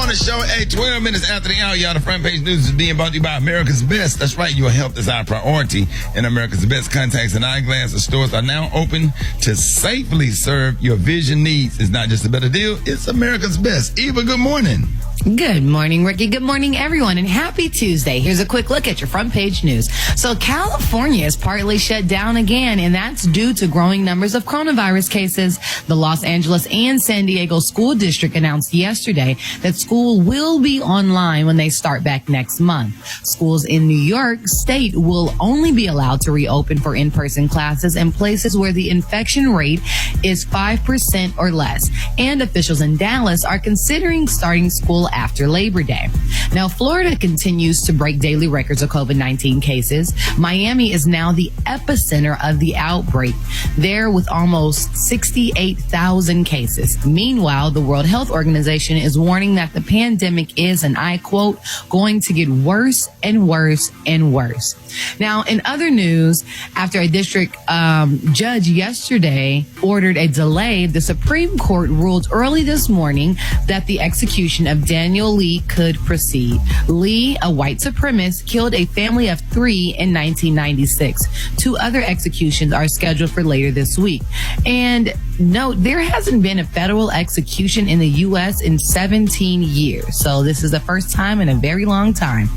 morning show at 12 minutes after the hour. Y'all, the front page news is being brought to you by America's Best. That's right, your health is our priority. And America's Best contacts and eyeglasses stores are now open to safely serve your vision needs. It's not just a better deal, it's America's Best. Eva, good morning. Good morning, Ricky. Good morning, everyone, and happy Tuesday. Here's a quick look at your front page news. So California is partly shut down again, and that's due to growing numbers of coronavirus cases. The Los Angeles and San Diego school district announced yesterday that school will be online when they start back next month. Schools in New York State will only be allowed to reopen for in-person classes in places where the infection rate is 5% or less. And officials in Dallas are considering starting school after Labor Day. Now, Florida continues to break daily records of COVID-19 cases. Miami is now the epicenter of the outbreak, there with almost 68,000 cases. Meanwhile, the World Health Organization is warning that the pandemic is, and I quote, going to get worse and worse and worse. Now, in other news, after a district judge yesterday ordered a delay, the Supreme Court ruled early this morning that the execution of Daniel Lee could proceed. Lee, a white supremacist, killed a family of 3 in 1996. 2 other executions are scheduled for later this week. And note, there hasn't been a federal execution in the U.S. in 17 years. So this is the first time in a very long time.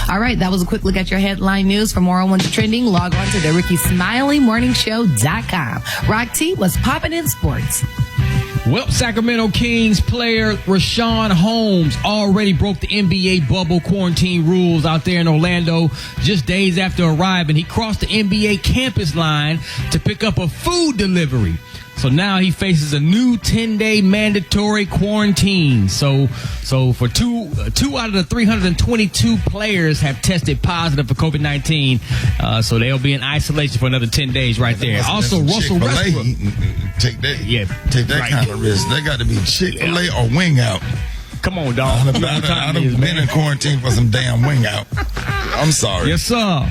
All right, that was a quick look at your headline news. For more on what's trending, log on to the RickeySmileyMorningShow.com. Rock T, what's popping in sports? Well, Sacramento Kings player Rashawn Holmes already broke the NBA bubble quarantine rules out there in Orlando just days after arriving. He crossed the NBA campus line to pick up a food delivery. So now he faces a new 10-day mandatory quarantine. So for two out of the 322 players have tested positive for COVID-19. So they'll be in isolation for another 10 days right there. Also, Russell Westbrook. Take that kind of risk. They got to be Chick-fil-A or Wing Out. Come on, dog. I've been in quarantine for some damn Wing Out. I'm sorry. Yes, sir.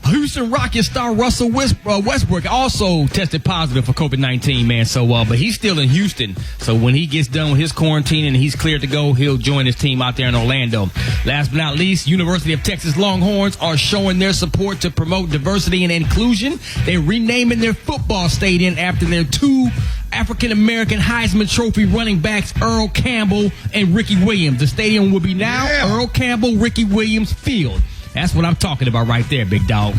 Houston Rockets star Russell Westbrook also tested positive for COVID-19, man. So, but he's still in Houston. So when he gets done with his quarantine and he's cleared to go, he'll join his team out there in Orlando. Last but not least, University of Texas Longhorns are showing their support to promote diversity and inclusion. They're renaming their football stadium after their 2 African-American Heisman Trophy running backs, Earl Campbell and Rickey Williams. The stadium will be now Earl Campbell, Rickey Williams Field. That's what I'm talking about right there, big dog.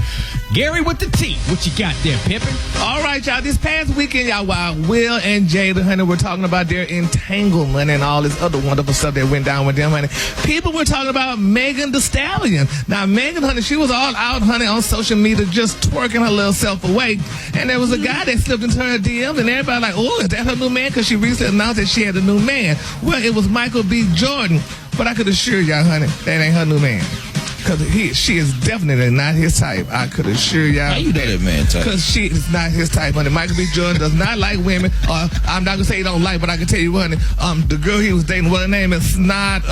Gary with the T. What you got there, pimpin'? All right, y'all. This past weekend, y'all, while Will and Jada, honey, were talking about their entanglement and all this other wonderful stuff that went down with them, honey, people were talking about Megan Thee Stallion. Now, Megan, honey, she was all out, honey, on social media just twerking her little self away. And there was a guy that slipped into her DMs, and everybody like, oh, is that her new man? Because she recently announced that she had a new man. Well, it was Michael B. Jordan. But I could assure y'all, honey, that ain't her new man. Because she is definitely not his type. I could assure y'all. How you know that man type? Because she is not his type, honey. Michael B. Jordan does not like women. I'm not going to say he don't like, but I can tell you, honey, the girl he was dating, what her name is, Snot,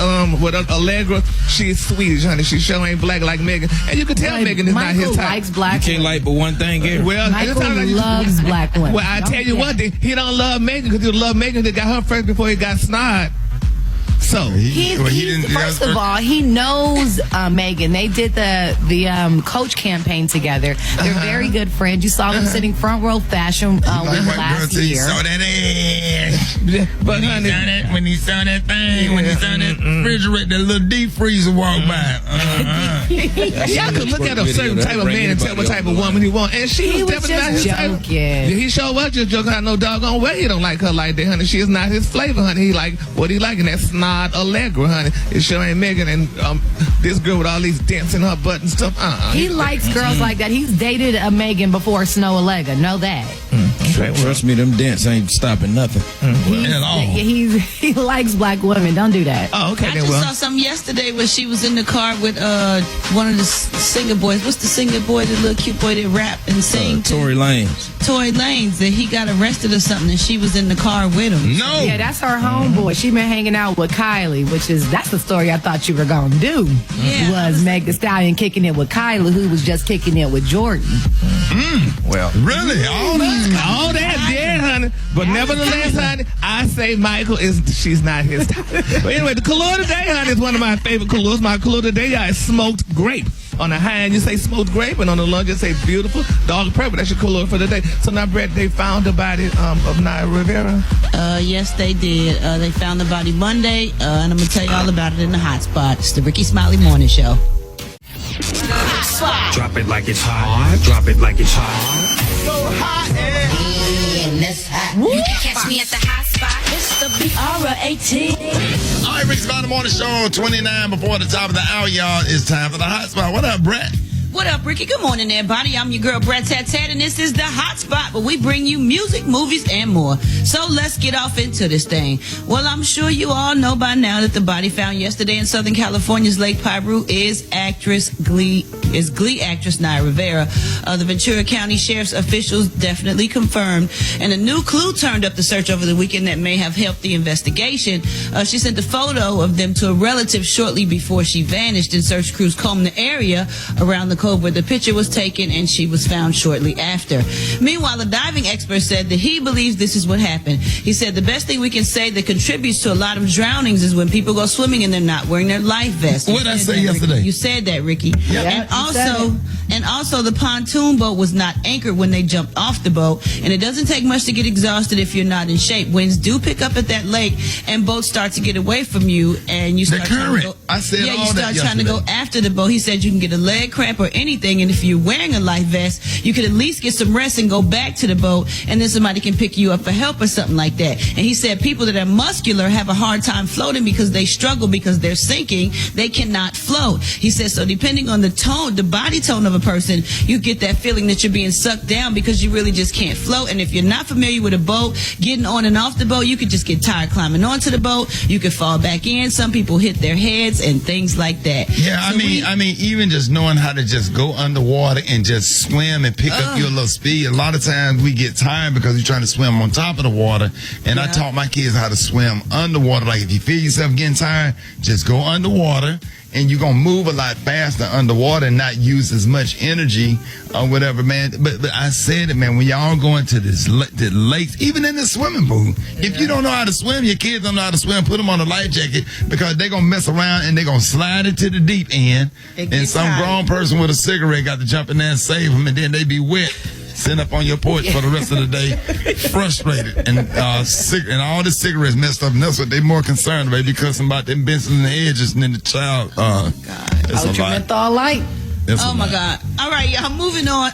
with Allegra, she is Swedish, honey. She sure ain't black like Megan. And you can tell Megan is not his type. Likes black You can't like but one thing, Gary. Well, Michael loves black women. Well, I tell you what, he don't love Megan because he love Megan that got her first before he got Snot. So first of all, he knows Megan. They did the coach campaign together. They're very good friends. You saw them sitting front row fashion week last year. Saw that ass. But when he saw that thing, when he saw that refrigerator, that little deep freezer walk by. Y'all could look at a certain type of man and tell what type of woman he wants. And she was definitely not his type. He sure was just joking. I know doggone well he don't like her like that, honey. She is not his flavor, honey. He like what he like, and that's Snot Allegra, honey. It sure ain't Megan and this girl with all these dents in her butt and stuff. He likes girls like that. He's dated a Megan before Snow Allegra. Know that. Trust me, them dents ain't stopping nothing. He likes black women. Don't do that. Oh, okay. I just saw something yesterday where she was in the car with one of the singer boys. What's the singer boy, the little cute boy that rap and sing? Tory Lanez. Tory Lanez, that he got arrested or something, and she was in the car with him. No. Yeah, that's her homeboy. She been hanging out with Kylie, that's the story I thought you were gonna do. Yeah. Was Meg Thee Stallion kicking it with Kylie, who was just kicking it with Jordan. Well, really? All know that, dead, honey. But nevertheless, honey, I say Michael she's not his type. But anyway, the color today, honey, is one of my favorite colors. My color today, y'all, is smoked grape. On the high end, you say smoked grape, and on the low, you say beautiful dark purple. That's your color for the day. So now, Brett, they found the body of Naya Rivera. Yes, they did. They found the body Monday, and I'm going to tell you all about it in the hot spot. It's the Rickey Smiley Morning Show. Drop it like it's hot. Drop it like it's hot. So hot and this hot. You can catch me at the hot spot. It's the BR18. All right, Rick's Smiley Morning Show, 29 before the top of the hour, y'all. It's time for the hot spot. What up, Brett? What up, Rickey? Good morning, everybody. I'm your girl, Brett Tat, and this is the hot spot where we bring you music, movies, and more. So let's get off into this thing. Well, I'm sure you all know by now that the body found yesterday in Southern California's Lake Piru is Glee actress Naya Rivera. The Ventura County Sheriff's officials definitely confirmed, and a new clue turned up the search over the weekend that may have helped the investigation. She sent a photo of them to a relative shortly before she vanished, and search crews combed the area around the cove where the picture was taken, and she was found shortly after. Meanwhile, a diving expert said that he believes this is what happened. He said the best thing we can say that contributes to a lot of drownings is when people go swimming and they're not wearing their life vest. What did I say yesterday? You said that, Rickey. Yeah. And also the pontoon boat was not anchored when they jumped off the boat, and it doesn't take much to get exhausted if you're not in shape. Winds do pick up at that lake, and boats start to get away from you, and you start trying to go, you start trying to go after the boat. He said you can get a leg cramp or anything, and if you're wearing a life vest, you could at least get some rest and go back to the boat, and then somebody can pick you up for help or something like that. And he said people that are muscular have a hard time floating because they struggle because they're sinking. They cannot float. He said so depending on the tone, the body tone of a person, you get that feeling that you're being sucked down because you really just can't float. And if you're not familiar with a boat, getting on and off the boat, you could just get tired climbing onto the boat. You could fall back in. Some people hit their heads and things like that. Yeah, so I mean, even just knowing how to just go underwater and just swim and pick up your little speed. A lot of times we get tired because we're trying to swim on top of the water. And I taught my kids how to swim underwater. Like if you feel yourself getting tired, just go underwater. And you're going to move a lot faster underwater and not use as much energy or whatever, man. But I said it, man, when y'all go into the lakes, even in the swimming pool, if you don't know how to swim, your kids don't know how to swim, put them on a life jacket because they're going to mess around and they're going to slide into the deep end. And some grown person with a cigarette got to jump in there and save them, and then they be wet. Sitting up on your porch for the rest of the day, frustrated, and all the cigarettes messed up, and that's what they're more concerned about, because about them Benson and the edges, and then the child. Ultra light. Oh my God. All right, y'all, moving on.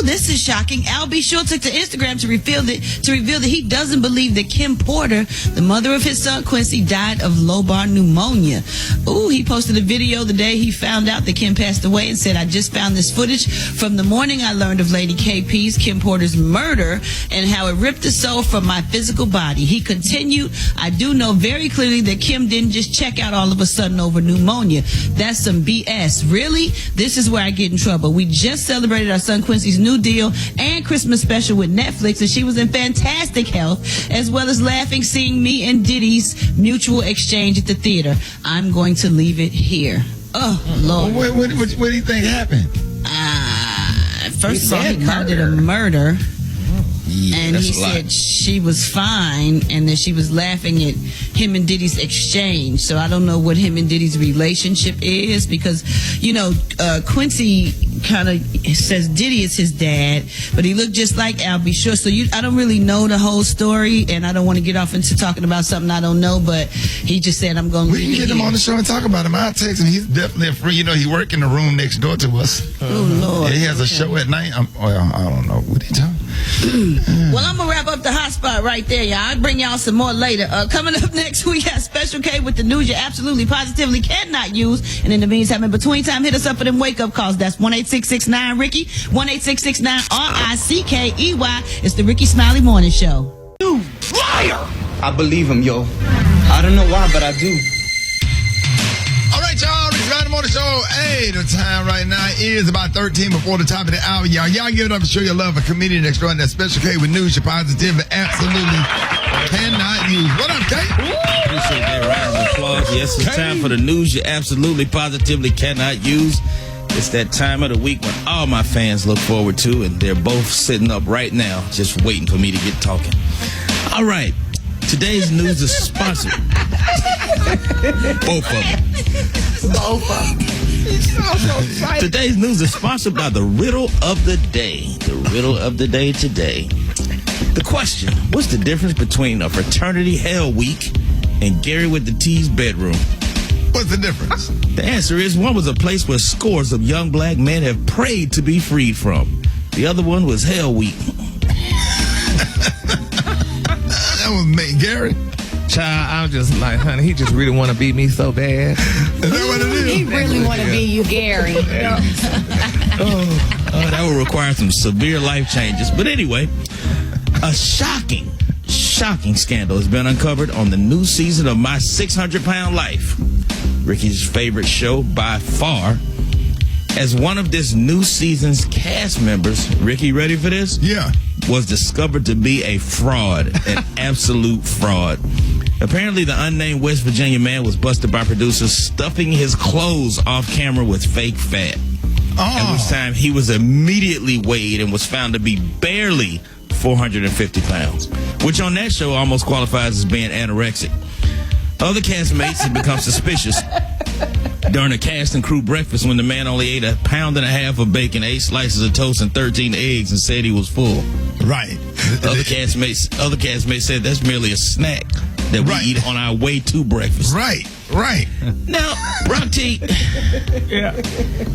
This is shocking. Al B. Shore took to Instagram to reveal that he doesn't believe that Kim Porter, the mother of his son Quincy, died of lobar pneumonia. He posted a video the day he found out that Kim passed away and said, I just found this footage from the morning I learned of Lady KP's, Kim Porter's murder, and how it ripped the soul from my physical body. He continued, I do know very clearly that Kim didn't just check out all of a sudden over pneumonia. That's some BS. Really? This is where I get in trouble. We just celebrated our son Quincy's new deal and Christmas special with Netflix, and she was in fantastic health, as well as laughing seeing me and Diddy's mutual exchange at the theater. I'm going to leave it here. Oh, Lord. What do you think happened? First of all, he called it a murder. Yeah, and he said she was fine and that she was laughing at him and Diddy's exchange. So I don't know what him and Diddy's relationship is, because, Quincy kind of says Diddy is his dad, but he looked just like Al B. Shore. So I don't really know the whole story, and I don't want to get off into talking about something I don't know, but he just said, I'm going to We can get him on the show and talk about him. I'll text him. He's definitely a free. He work in the room next door to us. Oh, Lord. He has a show at night. I don't know. What he talking? Well, I'm going to wrap up the hot spot right there, y'all. I'll bring y'all some more later. Coming up next, we got Special K with the news you absolutely positively cannot use. And in the meantime, in between time, hit us up for them wake-up calls. That's 1-866-9-RICKEY, 1-866-9-RICKEY. It's the Rickey Smiley Morning Show. You liar! I believe him, yo. I don't know why, but I do. All right, y'all. Rickey Smiley Morning Show. Hey, the time right now is about 13 before the top of the hour. Y'all give it up and show your love for Comedic extraordinary Special K with news you positively absolutely cannot use. What up, K? Appreciate that round of applause. Yes, it's time for the news you absolutely positively cannot use. It's that time of the week when all my fans look forward to, and they're both sitting up right now just waiting for me to get talking. All right. Today's news is sponsored. Both of them. Today's news is sponsored by the riddle of the day. The riddle of the day today. The question, what's the difference between a fraternity hell week and Gary with the T's bedroom? What's the difference? The answer is one was a place where scores of young black men have prayed to be freed from. The other one was Hell Week. That was me, Gary. Child, I'm just like, honey, he just really want to beat me so bad. Is that what it is? He really want to be you, Gary. That would require some severe life changes. But anyway, a shocking scandal has been uncovered on the new season of My 600-Pound Life, Rickey's favorite show by far. As one of this new season's cast members, Rickey, ready for this? Yeah. Was discovered to be a fraud, an absolute fraud. Apparently, the unnamed West Virginia man was busted by producers stuffing his clothes off camera with fake fat. At which time he was immediately weighed and was found to be barely 450 pounds, which on that show almost qualifies as being anorexic. Other castmates had become suspicious during a cast and crew breakfast when the man only ate 1.5 pounds of bacon, 8 slices of toast, and 13 eggs and said he was full. Right. Other castmates said that's merely a snack that we eat on our way to breakfast. Right. Now, Rock T,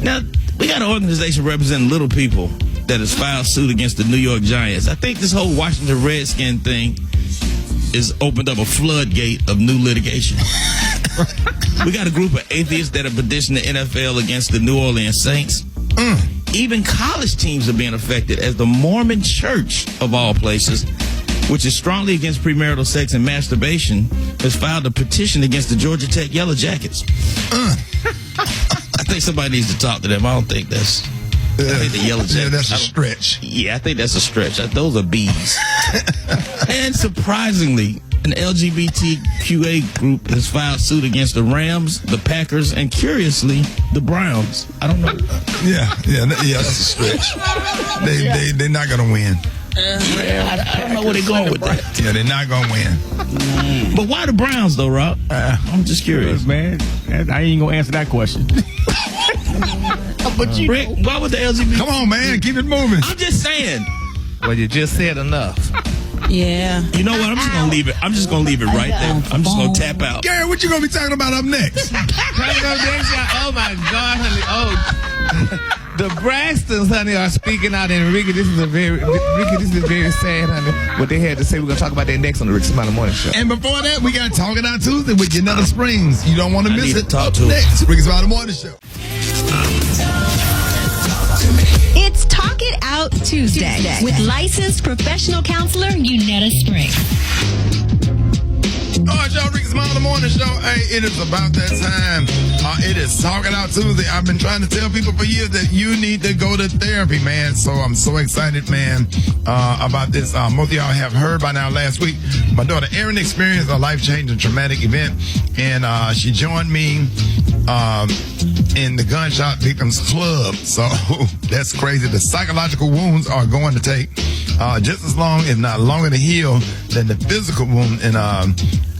now, we got an organization representing little people that has filed suit against the New York Giants. I think this whole Washington Redskin thing has opened up a floodgate of new litigation. We got a group of atheists that are petitioning the NFL against the New Orleans Saints. Even college teams are being affected as the Mormon Church, of all places, which is strongly against premarital sex and masturbation, has filed a petition against the Georgia Tech Yellow Jackets. I think somebody needs to talk to them. I don't think that's... I think the Yellow Jackets... Yeah, that's a stretch. Yeah, I think that's a stretch. Those are bees. And surprisingly, an LGBTQA group has filed suit against the Rams, the Packers, and curiously, the Browns. I don't know. Yeah, that's a stretch. They're not going to win. I don't know where they're going with that. Yeah, they're not going to win. But why the Browns, though, Rob? I'm just curious. Man, I ain't going to answer that question. But Rick, why would the LGBT... Come on, man, keep it moving. I'm just saying. Well, you just said enough. Yeah. You know what? I'm just gonna leave it. I'm just gonna leave it right there. I'm just gonna tap out. Gary, what you gonna be talking about up next? Oh my God, honey! Oh, the Braxtons, honey, are speaking out, and Rickey, this is very sad, honey. What they had to say. We're gonna talk about that next on the Rickey Smiley Morning Show. And before that, we got Talking Out Tuesday with Janetta Springs. You don't want to miss it. Talk to next, Rickey Smiley Morning Show. It's Talk It Out Tuesday with licensed professional counselor Janetta Springs. All right, y'all, Rickey Smiley Morning Show. Hey, it is about that time. It is Talking Out Tuesday. I've been trying to tell people for years that you need to go to therapy, man. So I'm so excited, man, about this. Most of y'all have heard by now last week. My daughter Erin experienced a life-changing traumatic event, and she joined me in the Gunshot Victims Club. So that's crazy. The psychological wounds are going to take just as long, if not longer, to heal than the physical wound. And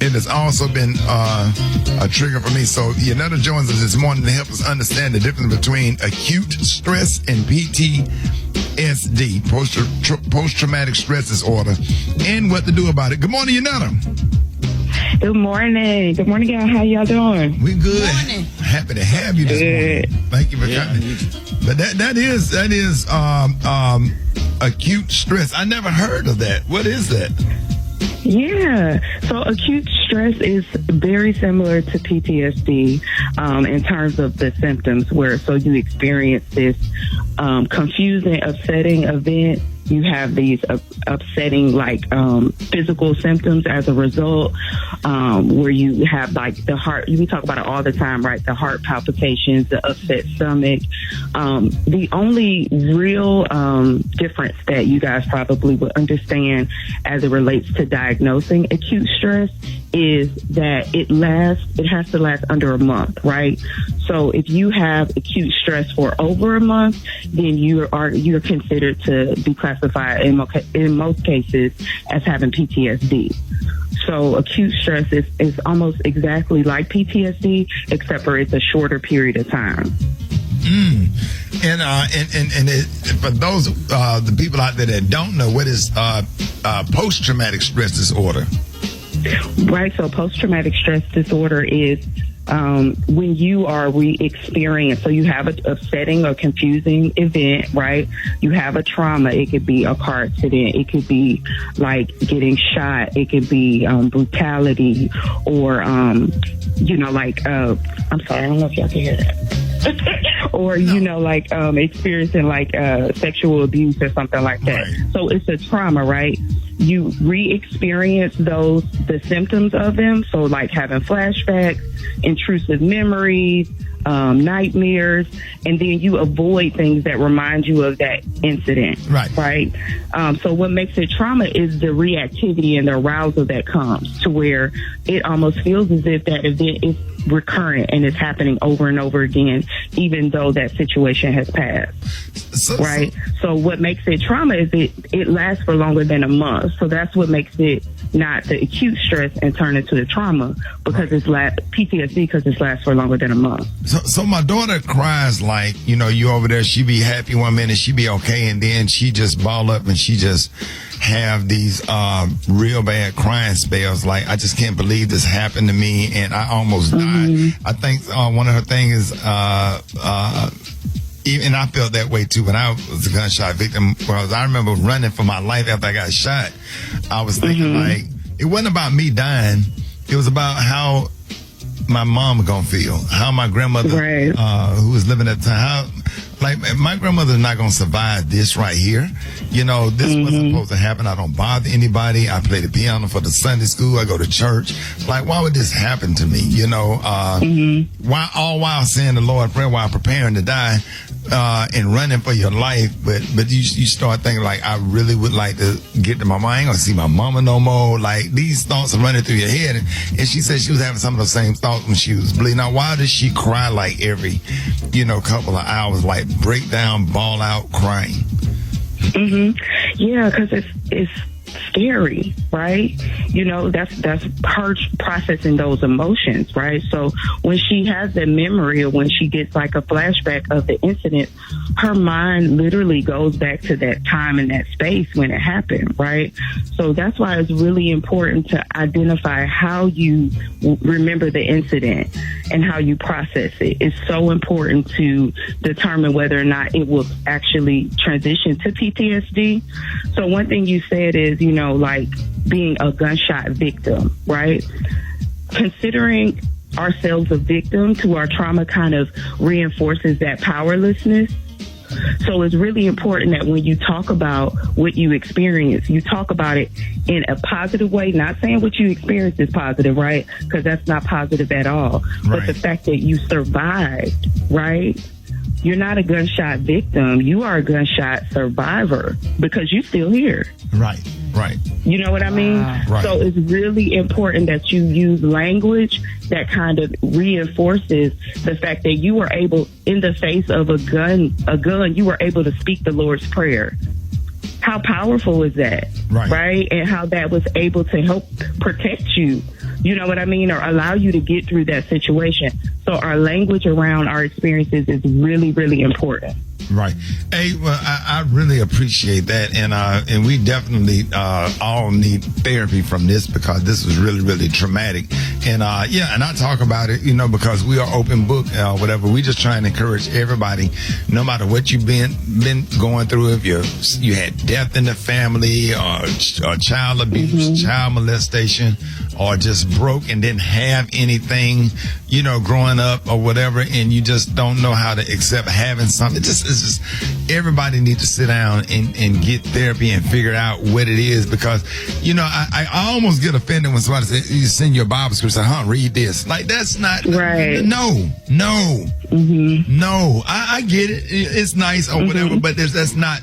it has also been a trigger for me. So Janetta joins us this morning to help us understand the difference between acute stress and PTSD, post-traumatic stress disorder, and what to do about it. Good morning, Janetta. Good morning. Good morning, y'all. How y'all doing? We good. Happy to have you this morning. Thank you for coming. But that is acute stress. I never heard of that. What is that? Yeah. So acute stress is very similar to PTSD in terms of the symptoms so you experience this confusing, upsetting event. You have these upsetting, physical symptoms as a result, where you have, the heart, we talk about it all the time, right? The heart palpitations, the upset stomach. The only real difference that you guys probably would understand as it relates to diagnosing acute stress is that it has to last under a month, right? So if you have acute stress for over a month, then you're considered to be classified in most cases as having PTSD. So acute stress is almost exactly like PTSD, except for it's a shorter period of time. And for those the people out there that don't know, what is post-traumatic stress disorder? Right. So post-traumatic stress disorder is when you are re-experiencing, so you have a upsetting or confusing event, right? You have a trauma. It could be a car accident. It could be like getting shot. It could be brutality or, I'm sorry, I don't know if y'all can hear that. Or, experiencing sexual abuse or something like that. Right. So it's a trauma, right? You re-experience the symptoms of them. So like having flashbacks, intrusive memories, nightmares, and then you avoid things that remind you of that incident. Right. So what makes it trauma is the reactivity and the arousal that comes to where it almost feels as if that event is recurrent and it's happening over and over again, even though that situation has passed. So what makes it trauma is it lasts for longer than a month. So that's what makes it not the acute stress and turn into the trauma, because it's PTSD because it lasts for longer than a month. So my daughter cries like, you over there, she be happy one minute, she be okay, and then she just ball up and she just have these real bad crying spells. Like, I just can't believe this happened to me, and I almost died. I think one of her things is even I felt that way too when I was a gunshot victim. Well, I remember running for my life after I got shot. I was thinking like, it wasn't about me dying. It was about how my mom was gonna feel, how my grandmother, who was living at the time, my grandmother's not gonna survive this right here. This wasn't supposed to happen. I don't bother anybody. I play the piano for the Sunday school. I go to church. Like, why would this happen to me? Why, all while saying the Lord's Prayer while preparing to die, and running for your life. But you start thinking like, I really would like to get to my mom. I ain't gonna see my mama no more. Like, these thoughts are running through your head. And she said she was having some of those same thoughts when she was bleeding. Now, why does she cry like every, couple of hours, like break down, bawl out, crying? Yeah, because it's scary, right? That's her processing those emotions, right? So when she has that memory or when she gets like a flashback of the incident, her mind literally goes back to that time and that space when it happened, right? So that's why it's really important to identify how you remember the incident and how you process it. It's so important to determine whether or not it will actually transition to PTSD. So one thing you said is, like being a gunshot victim, right? Considering ourselves a victim to our trauma kind of reinforces that powerlessness. So it's really important that when you talk about what you experience, you talk about it in a positive way, not saying what you experience is positive, right? Because that's not positive at all. But the fact that you survived, right? You're not a gunshot victim. You are a gunshot survivor because you're still here. Right. You know what I mean? Right. So it's really important that you use language that kind of reinforces the fact that you were able, in the face of a gun, you were able to speak the Lord's Prayer. How powerful is that? Right? And how that was able to help protect you. You know what I mean? Or allow you to get through that situation. So our language around our experiences is really, really important. Right. Hey, well, I really appreciate that, and we definitely all need therapy from this because this was really, really traumatic. And and I talk about it, because we are open book, whatever. We just try and encourage everybody, no matter what you've been going through. If you had death in the family, or child abuse, child molestation, or just broke and didn't have anything, growing up or whatever, and you just don't know how to accept having something. It's just everybody needs to sit down and get therapy and figure out what it is, because I almost get offended when somebody says, you send your Bible scripture, read this. Like, that's not right. No. I get it. It's nice or whatever, but that's not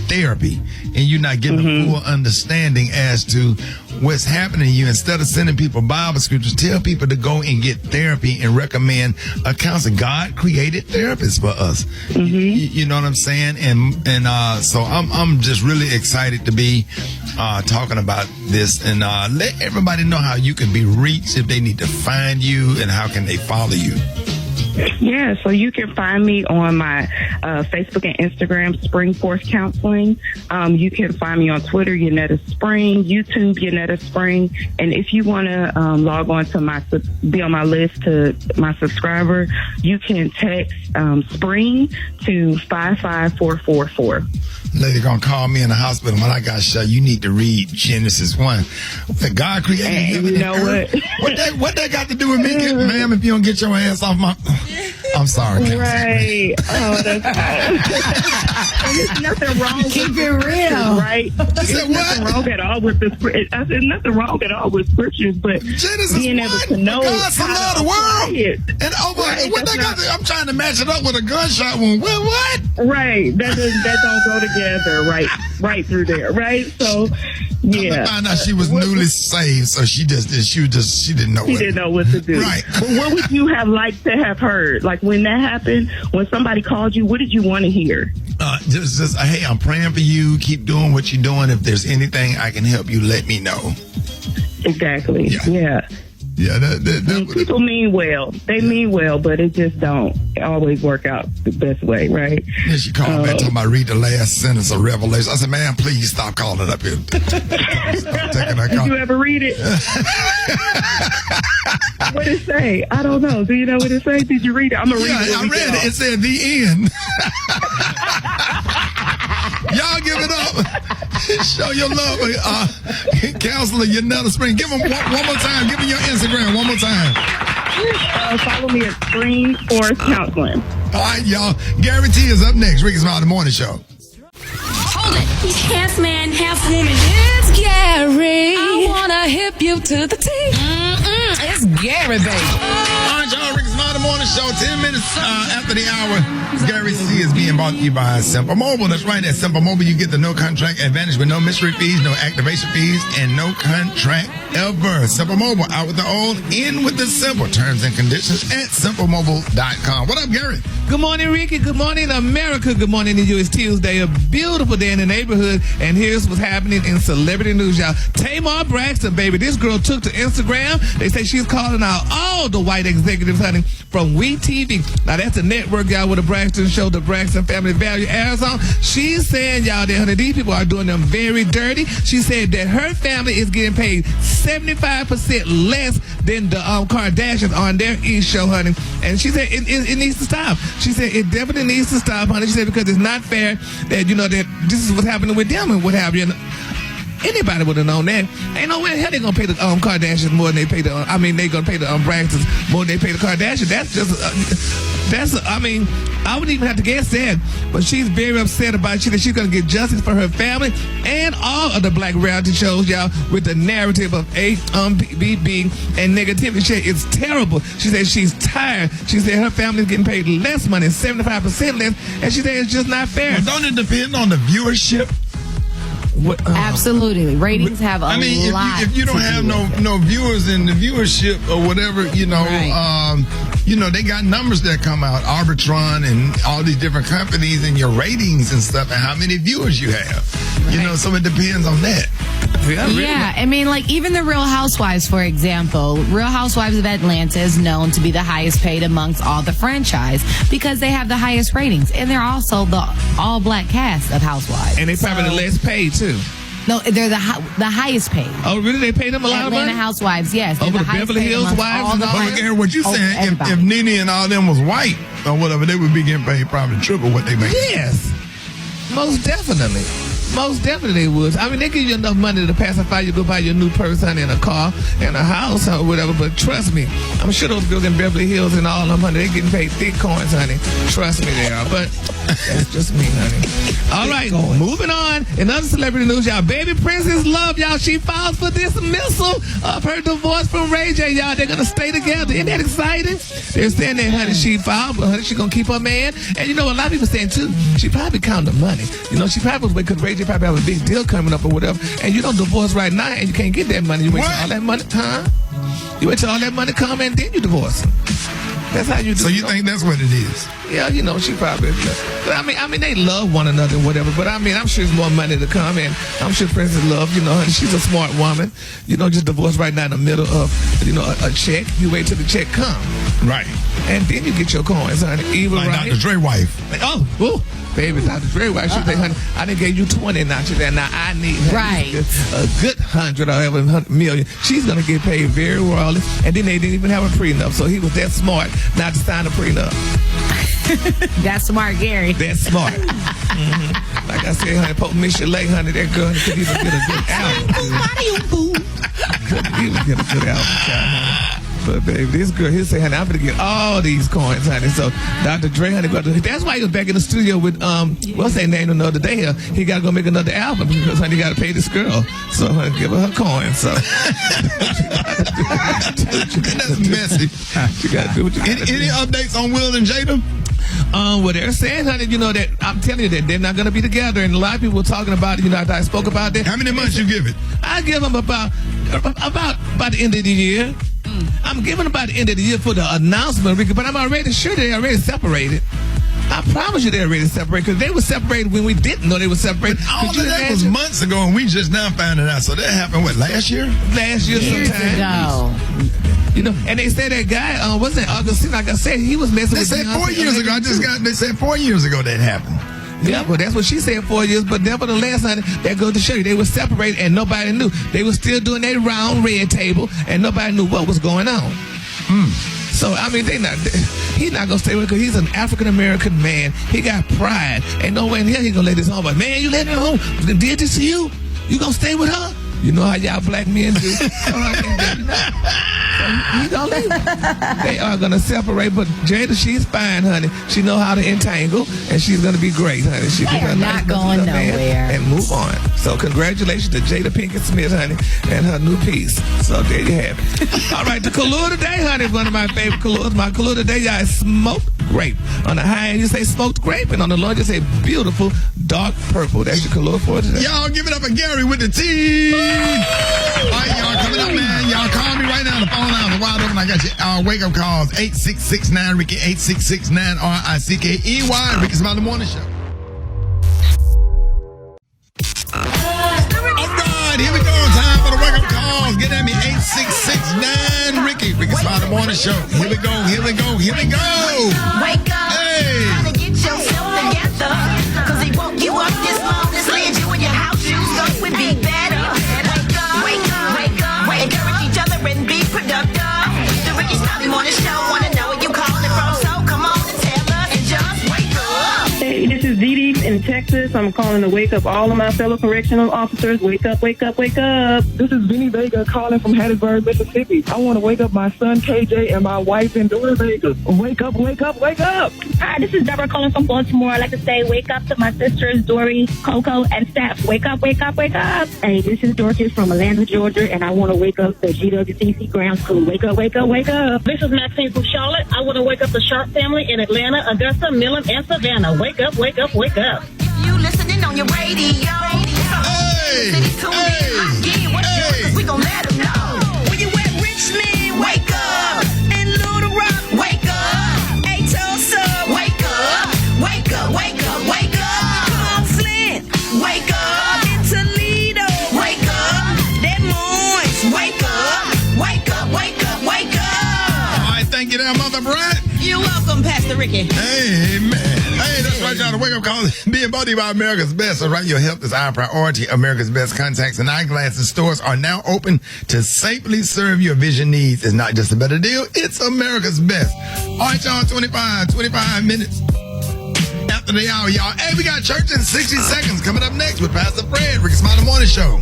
therapy, and you're not getting a full understanding as to what's happening to you, instead of sending people Bible scriptures, tell people to go and get therapy and recommend a counselor. God created therapists for us. You know what I'm saying? And so I'm just really excited to be talking about this and let everybody know how you can be reached if they need to find you, and how can they follow you. Yeah, so you can find me on my Facebook and Instagram, Springforth Counseling. You can find me on Twitter, Yanetta Spring, YouTube, Yanetta Spring. And if you want to log on to be on my list to my subscriber, you can text Spring to 55444. Lady gonna call me in the hospital when I got shot. You need to read Genesis 1. God created heaven and earth. What that got to do with me, ma'am? If you don't get your ass off my, I'm sorry. Right. Oh, that's There's nothing wrong. Keep it real, right? There's nothing wrong at all with the. I said nothing wrong at all with scriptures, but Genesis being able to know God so loved the world. And what that got? I'm trying to match it up with a gunshot wound. What? Right. That don't go together. Right through there. Right. So. Yeah. I found out she was newly saved, so she didn't know. She didn't know what to do. Right. But what would you have liked to have heard? Like when that happened, when somebody called you, what did you want to hear? Just hey, I'm praying for you. Keep doing what you're doing. If there's anything I can help you, let me know. Exactly. Yeah. Yeah, people mean well. They mean well, but it just don't always work out the best way, right? Then she called me and told me I read the last sentence of Revelation. I said, "Man, please stop calling up here." Did you ever read it? What did it say? I don't know. Do you know what it say? Did you read it? I'm gonna read it. I read it. It said the end. Y'all give it up. Show your love. Counselor Yanetta Spring. Give them one more time. Give me your Instagram one more time. Follow me at Springforth Counseling. All right, y'all. Gary T is up next. Rickey Smiley, the morning show. Hold it. He's half man, half woman. It's Gary. I wanna hip you to the T. It's Gary, baby. All right, y'all. Rickey Smiley, the morning show. 10 minutes after the hour. Gary C is being brought to you by Simple Mobile. That's right. At Simple Mobile, you get the no contract advantage with no mystery fees, no activation fees, and no contract ever. Simple Mobile, out with the old, in with the simple. Terms and conditions at simplemobile.com. What up, Gary? Good morning, Rickey. Good morning, America. Good morning to you. It's Tuesday, a beautiful day in the neighborhood, and here's what's happening in celebrity news, y'all. Tamar Braxton, baby. This girl took to Instagram. They say she's calling out all the white executives, honey, from WeTV. Now, that's a network, y'all, with the Braxton show, the Braxton Family Value adds on. She's saying, y'all, that, honey, these people are doing them very dirty. She said that her family is getting paid 75% less than the Kardashians on their show, honey. And she said it needs to stop. She said it definitely needs to stop, honey. She said because it's not fair that, you know, that this is what's happening with them and what have you. And anybody would have known that. Ain't no way hell they gonna pay the Kardashians more than they pay the. They gonna pay the Braxtons more than they pay the Kardashians. That's just. I wouldn't even have to guess that. But she's very upset about it. She's gonna get justice for her family and all of the black reality shows, y'all, with the narrative of BB and negativity. It's terrible. She said she's tired. She said her family's getting paid less money, 75% less, and she said it's just not fair. Well, don't it depend on the viewership? Absolutely. Ratings have a lot. If you don't have no viewers in the viewership or whatever, right. They got numbers that come out, Arbitron and all these different companies and your ratings and stuff and how many viewers you have. Right. So it depends on that. Yeah, even the Real Housewives, for example. Real Housewives of Atlanta is known to be the highest paid amongst all the franchise because they have the highest ratings. And they're also the all-black cast of Housewives. And they probably the less paid, too. No, they're the highest paid. Oh, really? They pay them a lot of money? Atlanta Housewives, yes. Over the Beverly Hills Wives? What you saying, if Nene and all them was white or whatever, they would be getting paid probably triple what they make. Yes. Most definitely. Most definitely they would. They give you enough money to pacify you, go buy your new purse, honey, and a car and a house or whatever. But trust me, I'm sure those girls in Beverly Hills and all them, honey, they getting paid thick coins, honey. Trust me, they are. But that's just me, honey. All right, moving on. In other celebrity news, y'all, baby Princess Love, y'all, she files for dismissal of her divorce from Ray J, y'all. They're going to stay together. Isn't that exciting? They're saying that, honey, she filed, but honey, she going to keep her man. And a lot of people saying, too, she probably counted the money. She probably was because Ray KJ probably have a big deal coming up or whatever, and you don't divorce right now and you can't get that money. You wait till all that money, You wait till all that money come and then you divorce him. That's how you do. So you think that's what it is? Yeah, she probably. But I mean, they love one another and whatever. But I mean, I'm sure there's more money to come, and I'm sure Princess love. And she's a smart woman. Just divorced right now in the middle of, a check. You wait till the check come. Right. And then you get your coins, honey. Evil, like right? Dr. Dre wife. Baby, Dr. Dre wife. She say, honey, I done gave you 20 now. She said, now I need a good 100 or even 100 million. She's gonna get paid very royally, and then they didn't even have a prenup. So he was that smart not to sign a prenup. That's smart, Gary. That's smart. Mm-hmm. Like I said, honey, Pope Michelet, honey, that girl could even get a good album. Couldn't even get a good album, honey. But baby, this girl, he'll say, honey, I'm gonna get all these coins, honey. So Dr. Dre, honey, that's why he was back in the studio with what's that name the other day? He gotta go make another album because honey, he gotta pay this girl. So honey, give her coins. So that's messy. You gotta do what you gotta do. Any updates on Will and Jada? Well, they're saying, honey, that I'm telling you that they're not going to be together, and a lot of people were talking about it. I spoke about that. How many months you give it? I give them about the end of the year. I'm giving about the end of the year for the announcement, Ricky, but I'm already sure they're already separated. I promise you they're already separated because they were separated when we didn't know they were separated. All of that was months ago, and we just now found it out. So that happened, last year? Last year sometime. And they said that guy, wasn't it Augustine? Like I said, he was messing with. They said 4 years ago. They said 4 years ago that happened. Yeah, well, that's what she said, 4 years. But nevertheless, honey, that goes to show you they were separated and nobody knew. They were still doing their round red table and nobody knew what was going on. So, I mean, he's not going to stay with her because he's an African-American man. He got pride. Ain't no way in hell he's going to let this home. But, man, you let him home. Did this to you? You going to stay with her? You know how y'all black men do. So he don't leave. They are going to separate, but Jada, she's fine, honey. She know how to entangle, and she's going to be great, honey. She's not going nowhere. And move on. So congratulations to Jada Pinkett Smith, honey, and her new piece. So there you have it. All right, the color today, honey, is one of my favorite colors. My color today, y'all, is smoked grape. On the high end, you say smoked grape, and on the low end, you say beautiful dark purple. That's your color for today. Y'all give it up for Gary with the T. All right, y'all coming up, man. Y'all call me right now. The phone lines are wide open. I got your wake-up calls. 8669-RICKY, 8669-RICKEY. Ricky Smiley Morning Show. All right, here we go. Time for the wake-up calls. Get at me, 8669-RICKY. Ricky Smiley Morning Show. Here we go. Wake up. Hey. Gotta get yourself together. Cause they woke you up this morning. Slid you in your house shoes up with be better. Wake up. Encourage each other and be productive. The Ricky Smiley Morning Show. Wanna know where you calling from? So come on and tell us and just wake up. Hey, this is Dee Dee in Texas. I'm calling to wake up all of my fellow correctional officers. Wake up, wake up, wake up. This is Benny Vega calling from Hattiesburg, Mississippi. I want to wake up my son KJ and my wife in Dora Vegas. Wake up, wake up, wake up. Hi, this is Deborah calling from Baltimore. I'd like to say wake up to my sisters, Dory, Coco, and Steph. Wake up, wake up, wake up. Hey, this is Dorcas from Atlanta, Georgia, and I want to wake up the GWCC ground crew. Wake up, wake up, wake up. This is Maxine from Charlotte. I want to wake up the Sharp family in Atlanta, Augusta, Millen, and Savannah. Wake up, wake up, wake up. You listening on your radio. Hey. We gon' let them know. When you at Richmond, wake up. In Little Rock, wake up. A Tulsa, wake up. Wake up, wake up, wake up. Come Flint, wake up. In Toledo, wake up. Des Moines, wake up. Wake up, wake up, wake up. All right, thank you there, Mother Brett. You're welcome, Pastor Ricky. Hey, man. Hey, that's right, y'all. The wake-up call is being brought to you by America's Best. All right, your health is our priority. America's Best contacts and eyeglasses stores are now open to safely serve your vision needs. It's not just a better deal, it's America's Best. All right, y'all, 25 minutes after the hour, y'all. Hey, we got church in 60 seconds coming up next with Pastor Fred, Ricky Smiley Morning Show.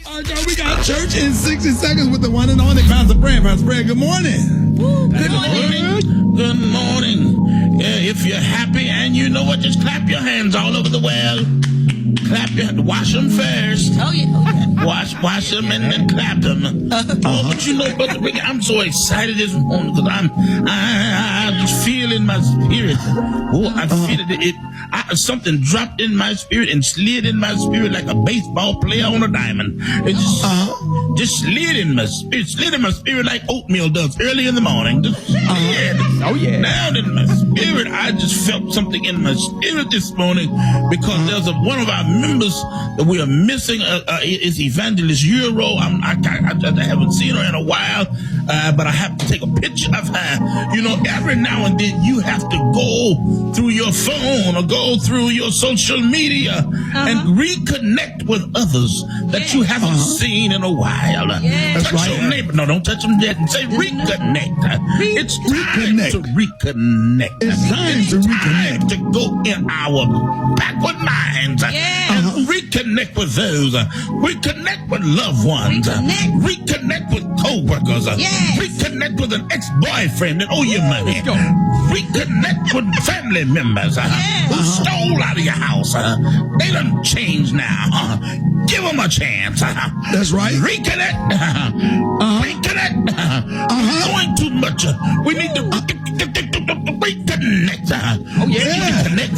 All right, y'all, we got church in 60 seconds with the one and only Pastor Fred. Pastor Fred, good morning. Good morning. Good morning. Yeah, if you're happy and you know what, just clap your hands all over the world. clap. You have to wash them first. Oh yeah. Wash them and then clap them. But you know, Brother Rickey, I'm so excited this morning because I just feel in my spirit. Oh, I feel it. Something dropped in my spirit and slid in my spirit like a baseball player on a diamond. It just slid in my spirit. Slid in my spirit like oatmeal does early in the morning. Just slid down in my spirit. I just felt something in my spirit this morning because there's one of our members that we are missing. Is Evangelist Euro. I haven't seen her in a while, but I have to take a picture of her. You know, every now and then you have to go through your phone or go through your social media and reconnect with others that you haven't seen in a while. Touch your neighbor. No, don't touch them yet and say reconnect. It's time to reconnect. It's time to reconnect. To go in our backward minds and reconnect with those. Reconnect with loved ones. Reconnect with co-workers. Reconnect with an ex-boyfriend that owe you money. Reconnect with family members who stole out of your house. They done changed now. Give them a chance. That's right. Reconnect. Reconnect. Going too much. We need to reconnect. You need to connect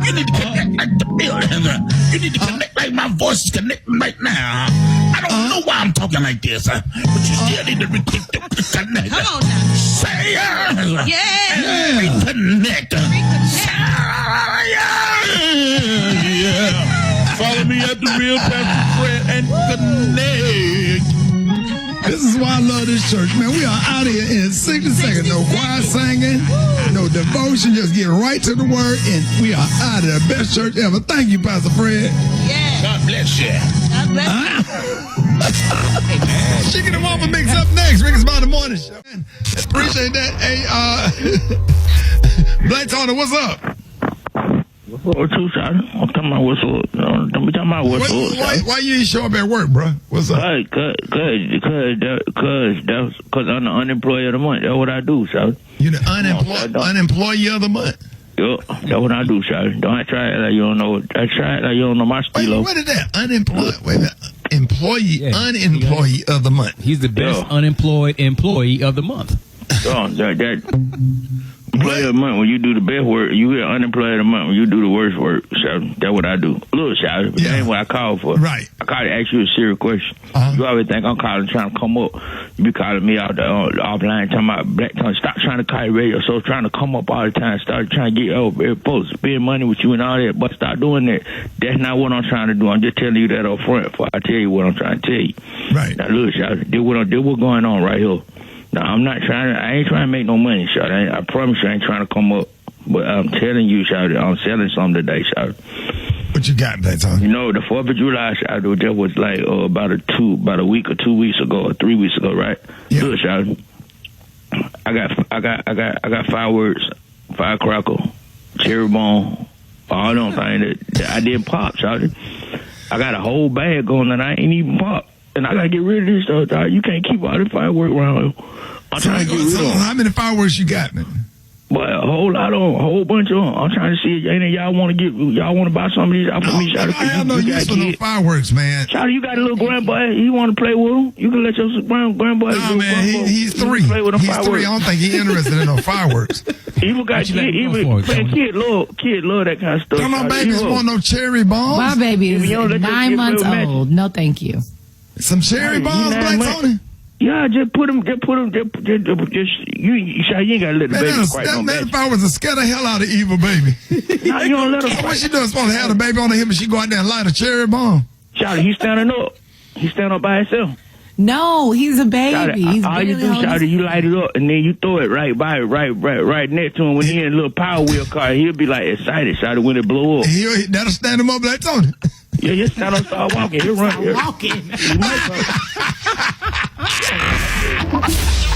you need to connect like the building. You need to connect like my voice is connecting right now. I don't know why I'm talking like this, but you still need to reconnect. Come on now. Say reconnect. Follow me at the Real Pastor Fred and connect. This is why I love this church, man. We are out of here in 60 seconds. No choir singing, no devotion. Just get right to the word, and we are out of the best church ever. Thank you, Pastor Fred. Yeah. God bless you. God bless you. Chicken and Waffle Mix up next. Rick's About the Morning Show. Appreciate that. Hey, Black Tony, what's up? What you shot? I'm talking about what's up. Don't be talking about what's up. Why you ain't show up at work, bro? What's up? Cause I'm the unemployed of the month. That's what I do, shot. You the unemployee of the month? Yeah, that's what I do, shot. Don't try it like you don't know. I try it like you don't know my stilo. What is that? Unemployed. Wait a minute. Unemployee of the month. He's the best unemployed employee of the month. Employee of the month when you do the best work, you get unemployed of the month when you do the worst work. So that's what I do. Look, shout that ain't what I called for. Right. I called to ask you a serious question. You always think I'm calling trying to come up. You be calling me out the offline talking about Black Tony. Stop trying to call radio. So trying to come up all the time. Start trying to get over folks spend money with you and all that. But stop doing that. That's not what I'm trying to do. I'm just telling you that up front before I tell you what I'm trying to tell you. Right. Now look, shout this what's going on right here. No, I ain't trying to make no money, shot. I promise you I ain't trying to come up. But I'm telling you, shot, I'm selling something today, shot. What you got, Black Tony? You know, the 4th of July, shot, that was like about a week or 2 weeks ago or 3 weeks ago, right? Yeah. Good, shot. I got fireworks, firecracker, cherry bomb, all them things that I didn't pop, shot. I got a whole bag going that I ain't even pop. And I gotta get rid of this stuff, dog. You can't keep all the fireworks around. I'm trying to get rid of them. How many fireworks you got, man? But a whole bunch of them. I'm trying to see if y'all want to buy some of these out for me, Shotty. I have no use for no fireworks, man. Shotty, you got a little grandboy. He want to play with him. You can let your grandboy. No, man, he's 3. Play with he's fireworks. 3. I don't think he's interested in no fireworks. Even got kid love that kind of stuff. Come on, babies want no cherry bombs. My baby is 9 months old. No, thank you. Some cherry bombs, Black Tony? Yeah, just you ain't gotta let the baby cry no man, if I was to scare the hell out of evil baby. Nah, you don't let her cry. What she doing? Supposed to have the baby on the hip and she go out there and light a cherry bomb? Shawty, he's standing up. He's standing up by himself. No, he's a baby. Shawty, he's all you do, Shawty, you light it up and then you throw it right next to him. When he in a little Power Wheel car, he'll be like excited, Shawty, when it blow up. That'll stand him up, Black Tony. Yeah, just stand up, start walking. He'll run. The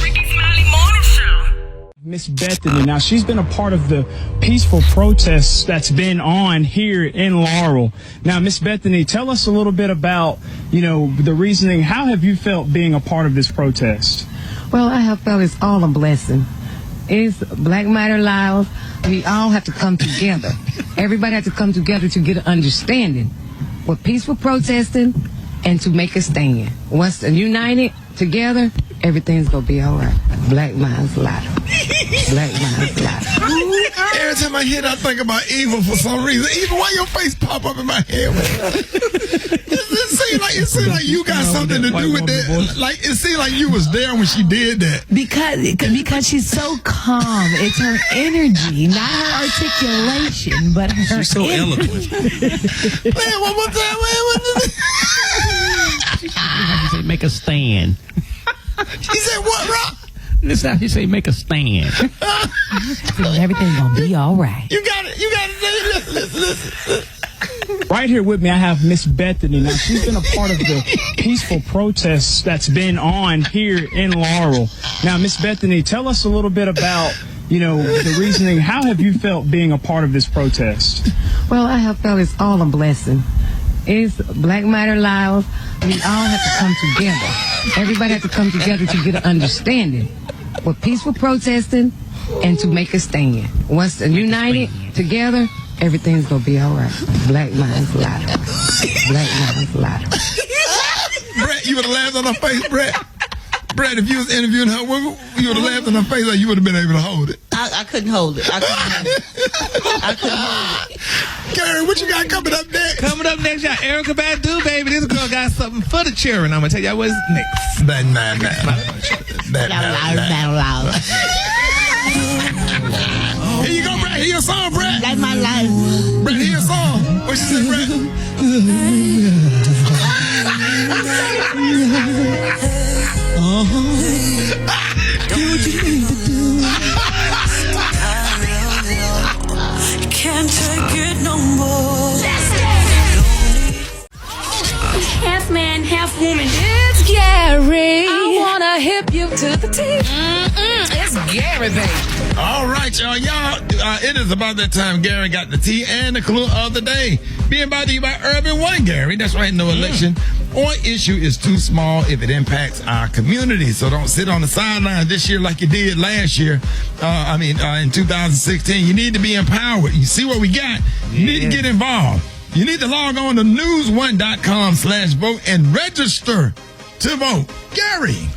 Rickey Smiley Morning Show. Miss Bethany, now she's been a part of the peaceful protests that's been on here in Laurel. Now, Miss Bethany, tell us a little bit about, the reasoning. How have you felt being a part of this protest? Well, I have felt it's all a blessing. It's Black Matter Lives. We all have to come together. Everybody has to come together to get an understanding. with peaceful protesting and to make a stand. Once united together, everything's gonna be all right. Black Lives Matter. Black Lives Matter. Every time I hear that, I think about Eva for some reason. Eva, why your face pop up in my head? It seems like you got something to do with that. Like it seemed like you was there when she did that. Because she's so calm. It's her energy, not her articulation, but her She's so energy. eloquent. Man, one more time, man. She said, make a stand. He said, what, Rock? This how she say, make a stand. Everything's gonna be all right. You got it. Listen. Right here with me, I have Miss Bethany. Now, she's been a part of the peaceful protests that's been on here in Laurel. Now, Miss Bethany, tell us a little bit about, the reasoning. How have you felt being a part of this protest? Well, I have felt it's all a blessing. It's Black Matter Lives. We all have to come together. Everybody has to come together to get an understanding with peaceful protesting and to make a stand. Once united together, everything's gonna be all right. Black Lives Matter. Black Lives Matter. Brett, you would have laughed on her face, Brett. Brett, if you was interviewing her, you would have laughed on her face, or you would have been able to hold it. I couldn't hold it. I couldn't hold it. Gary, what you got coming up next? Coming up next, y'all, Erykah Badu, baby. This girl got something for the children. I'm gonna tell y'all what's next. Here you go, Brett. Hear your song, Brett. Like my life. Brett, hear your song. What she say, Brett? Do what you need to do. Can't take it no more. Half man, half woman. It's Gary. I wanna hip you to the teeth. It's Gary, baby. All right, y'all. It is about that time. Gary got the tea and the clue of the day. Being brought to you by Urban One, Gary. That's right, no election or issue is too small if it impacts our community. So don't sit on the sideline this year like you did last year. In 2016. You need to be empowered. You see what we got? You need to get involved. You need to log on to newsone.com/vote and register to vote. Gary.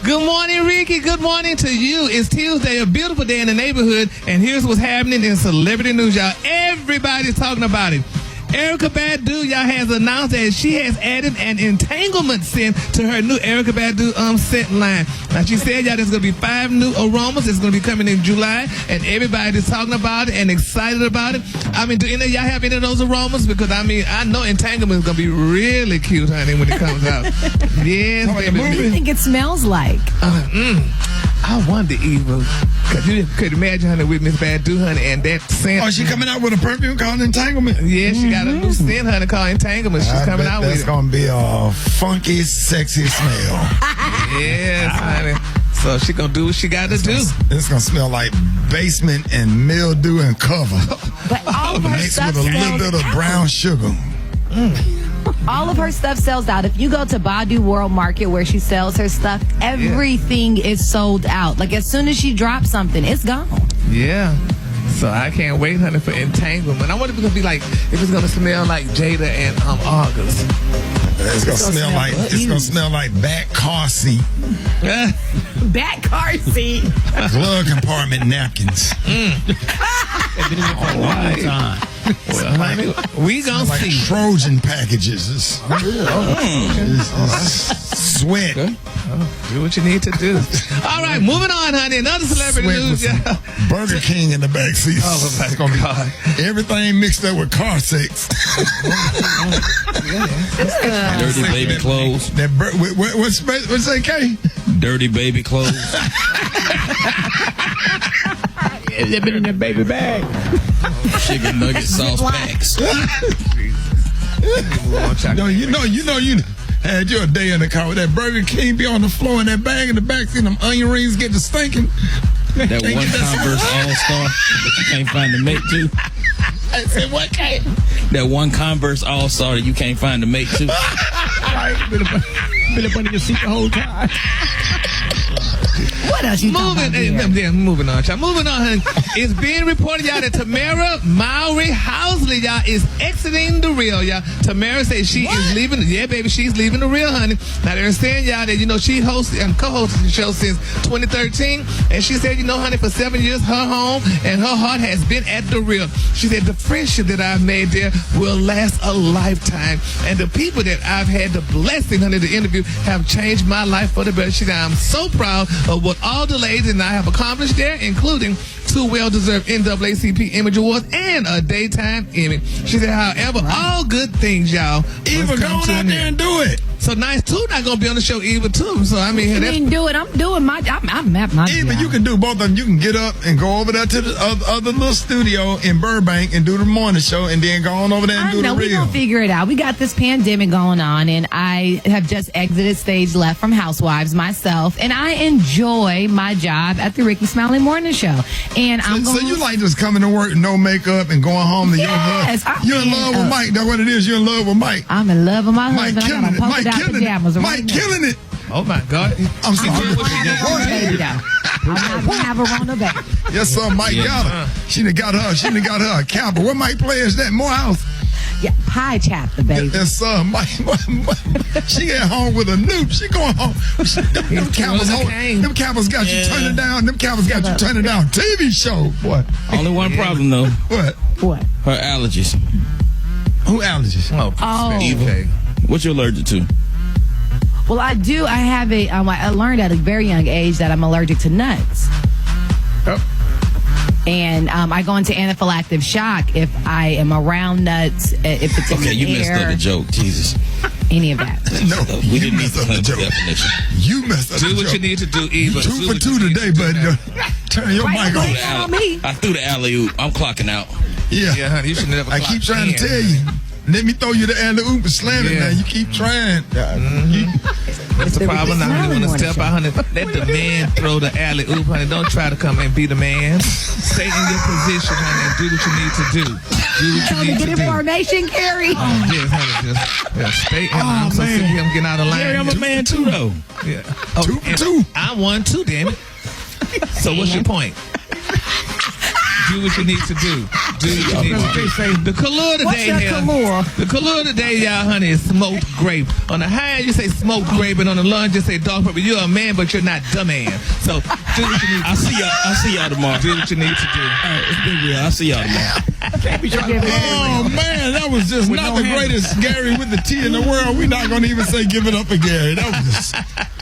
Good morning, Rickey. Good morning to you. It's Tuesday, a beautiful day in the neighborhood, and here's what's happening in celebrity news, y'all. Everybody's talking about it. Erykah Badu, y'all, has announced that she has added an entanglement scent to her new Erykah Badu scent line. Now, she said, y'all, there's going to be 5 new aromas. It's going to be coming in July, and everybody's talking about it and excited about it. Do any of y'all have any of those aromas? Because, I know entanglement is going to be really cute, honey, when it comes out. Yes, baby. What do you think it smells like? I wonder, Eva, because you could imagine, honey, with Miss Badu, honey, and that scent. Oh, she coming out with a perfume called Entanglement? Yeah, she got a new scent, honey, called Entanglement. She's coming out with it. That's going to be a funky, sexy smell. Yes, honey. So she going to do what she got to do. It's going to smell like basement and mildew and cover. But all of her mixed stuff with a little bit of brown sugar. All of her stuff sells out. If you go to Badu World Market where she sells her stuff, everything is sold out. Like as soon as she drops something, it's gone. Yeah. So I can't wait, honey, for entanglement. I wonder if it's gonna be like, if it's gonna smell like Jada and August. It's gonna smell like back car seat. Back car seat. Glove compartment napkins. They've been in there for a long time. Well, honey, we gonna like see. Trojan packages. It's sweat. Do what you need to do. All right, moving on, honey. Another celebrity news. Burger King in the back seat. Oh my God! Everything mixed up with car sex. Dirty baby clothes. What's that, K? Dirty baby clothes. They've been in that baby bag. Chicken nugget sauce packs. You had your day in the car with that Burger King be on the floor in that bag in the back seat, them onion rings get to stinking. That one Converse All-Star that you can't find the mate to. I said, what, K? That one Converse All-Star that you can't find the mate to. Been up under your seat the whole time. What else you talking about? Moving on, y'all. Moving on, honey. It's being reported, y'all, that Tamara Mowry Housley, y'all, is exiting the Real, y'all. Tamara says she is leaving. Yeah, baby, she's leaving the Real, honey. Now, they're saying, y'all, that, she hosted and co-hosted the show since 2013. And she said, honey, for 7 years, her home and her heart has been at the Real. She said, the friendship that I've made there will last a lifetime. And the people that I've had the blessing, honey, to interview have changed my life for the better. She said, I'm so proud of what all the ladies and I have accomplished there, including 2 well-deserved NAACP Image Awards and a Daytime Emmy. She said, however, all good things, y'all, Eva, go on out there and do it. So Nice too not gonna be on the show, Eva too. So I mean, do it. I'm doing my. I'm at my. Eva, you can do both of them. You can get up and go over there to the other little studio in Burbank and do the morning show, and then go on over there and do the Real. We gonna figure it out. We got this pandemic going on, and I have just exited stage left from Housewives myself, and I enjoy my job at the Rickey Smiley Morning Show. And so you like just coming to work, no makeup, and going home to your husband? You're in love with Mike. That's what it is. You're in love with Mike. I'm in love with my husband. Mike killing it. Mike killing it. Mike killing it. Oh my God! I'm sorry. I'm gonna have a Rona baby. Yes, sir. Mike got her. She done got her a camper. What Mike play is that? Morehouse. Yeah, pie chapter, baby. Yes, sir. Mike. She at home with a noob. She going home. Them campers got you turning down. Them campers got you turning down. TV show, boy. Only one problem though. What? Her allergies. Who allergies? Oh. Eva. What you allergic to? Well, I do. I have I learned at a very young age that I'm allergic to nuts. And I go into anaphylactic shock if I am around nuts, if it's in the air. You messed up the joke, Jesus. Any of that. No, we didn't mess up the joke. You messed up the joke. Do what you need to do, Eva. 2 for 2 today, buddy. Turn your mic off. I threw the alley-oop. I'm clocking out. Yeah, honey, you should never. I keep trying to tell you. Let me throw you the alley-oop and slam it now. You keep trying. That's the problem now. You want to step out, honey. Let the man throw the alley-oop, honey. Don't try to come and be the man. Stay in your position, honey, and do what you need to do. Do what you need to do. Get information, Gary. Yes, honey. Just stay in. I'm so sick of him getting out of line. Gary, I'm a man too, though. Yeah. 2 for 2. I'm 1 too, damn it. So what's your point? Do what you need to do. Do what you need to do. The color today, the color today, y'all, honey, is smoked grape. On the high, you say smoked grape, and on the lunch, you say dark purple. You're a man, but you're not the man. So do what you need to do. I'll see y'all tomorrow. Do what you need to do. All right, it's been real. I'll see y'all tomorrow. Oh, man, that was just not the greatest Gary with the T in the world. We're not going to even say give it up for Gary. That was just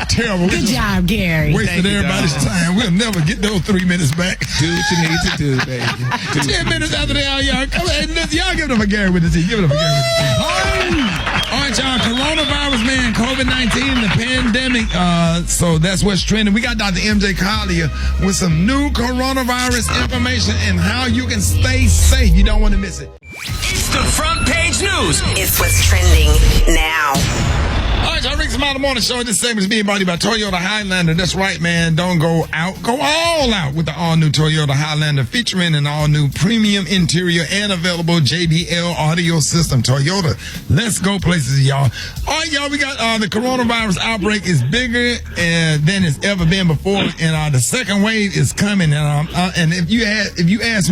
terrible. Good job, Gary. Wasted everybody's time. We'll never get those 3 minutes back. Do what you need to do, baby. 10 minutes after the hour, y'all. Come on, y'all give it up for Gary with the T. Give it up for Gary with the T. All right, y'all. Coronavirus, man. COVID-19, the pandemic. So that's what's trending. We got Dr. MJ Collier with some new coronavirus information and how you can stay safe. You don't want to miss it. It's the front page news. It's what's trending now. All right, y'all, Rick's Smiley Morning Show. This segment is being brought to you by Toyota Highlander. That's right, man. Don't go out. Go all out with the all-new Toyota Highlander, featuring an all-new premium interior and available JBL audio system. Toyota, let's go places, y'all. All right, y'all, we got the coronavirus outbreak is bigger than it's ever been before, and the second wave is coming. And if you ask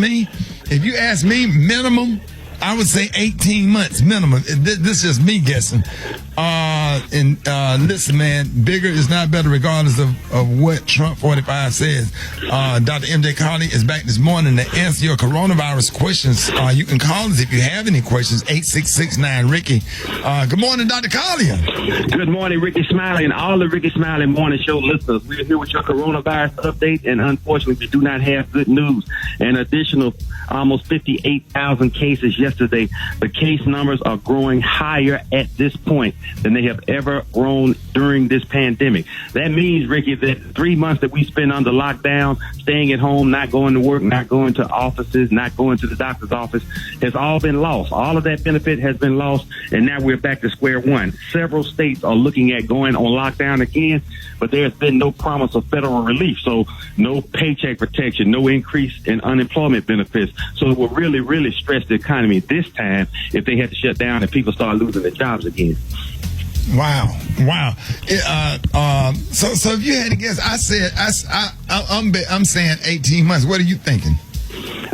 me, minimum, I would say 18 months minimum. This is just me guessing. Listen, man, bigger is not better regardless of what Trump 45 says. Dr. MJ Collier is back this morning to answer your coronavirus questions. You can call us if you have any questions, 866-9-RICKY. Good morning, Dr. Collier. Good morning, Rickey Smiley and all the Rickey Smiley Morning Show listeners. We're here with your coronavirus update, and unfortunately, we do not have good news. An additional almost 58,000 cases yesterday. The case numbers are growing higher at this point than they have ever grown during this pandemic. That means, Ricky, that 3 months that we spent under lockdown, staying at home, not going to work, not going to offices, not going to the doctor's office, has all been lost. All of that benefit has been lost, and now we're back to square one. Several states are looking at going on lockdown again, but there's been no promise of federal relief, so no paycheck protection, no increase in unemployment benefits. So it will really, really stress the economy this time if they had to shut down and people start losing their jobs again. Wow. So if you had to guess, I'm saying 18 months. What are you thinking?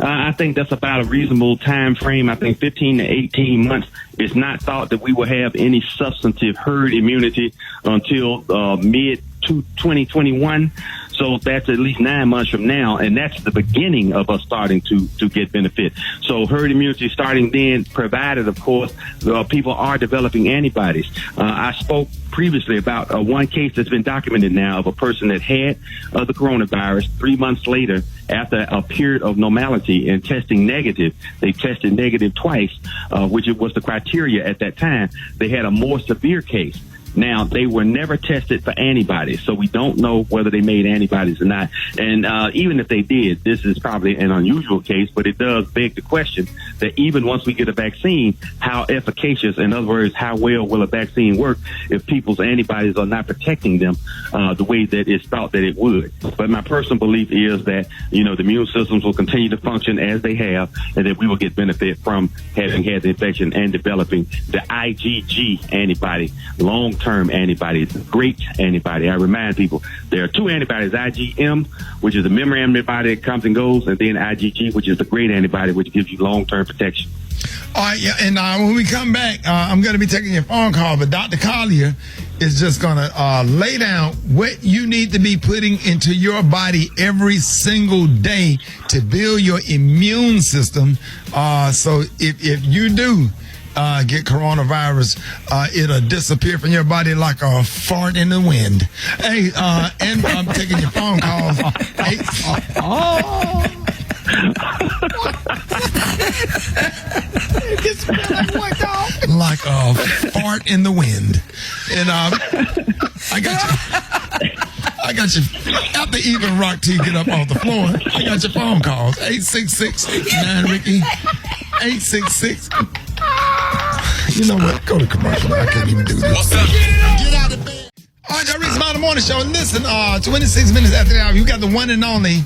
I think that's about a reasonable time frame. I think 15 to 18 months. It's not thought that we will have any substantive herd immunity until mid-2021. So that's at least 9 months from now, and that's the beginning of us starting to get benefit. So herd immunity starting then, provided, of course, people are developing antibodies. I spoke previously about one case that's been documented now of a person that had the coronavirus 3 months later after a period of normality and testing negative. They tested negative twice, which was the criteria at that time. They had a more severe case. Now, they were never tested for antibodies, so we don't know whether they made antibodies or not. And even if they did, this is probably an unusual case, but it does beg the question that even once we get a vaccine, how efficacious, in other words, how well will a vaccine work if people's antibodies are not protecting them the way that it's thought that it would. But my personal belief is that, the immune systems will continue to function as they have, and that we will get benefit from having had the infection and developing the IgG antibody, long-term antibody, the great antibody. I remind people there are two antibodies, IgM, which is the memory antibody that comes and goes, and then IgG, which is the great antibody, which gives you long-term protection. All right, yeah, and when we come back, I'm going to be taking your phone call, but Dr. Collier is just going to lay down what you need to be putting into your body every single day to build your immune system. So if you do get coronavirus, it'll disappear from your body like a fart in the wind. Hey, and I'm taking your phone calls. Like a fart in the wind. And I got you. After even Rock T get up off the floor, I got your phone calls. 866-9-Ricky. 866. You know what? Go to commercial. I can't even do this. What's up? Get out of bed. All right, y'all, Rick's Smiley Morning Show. Listen, 26 minutes after the hour, you got the one and only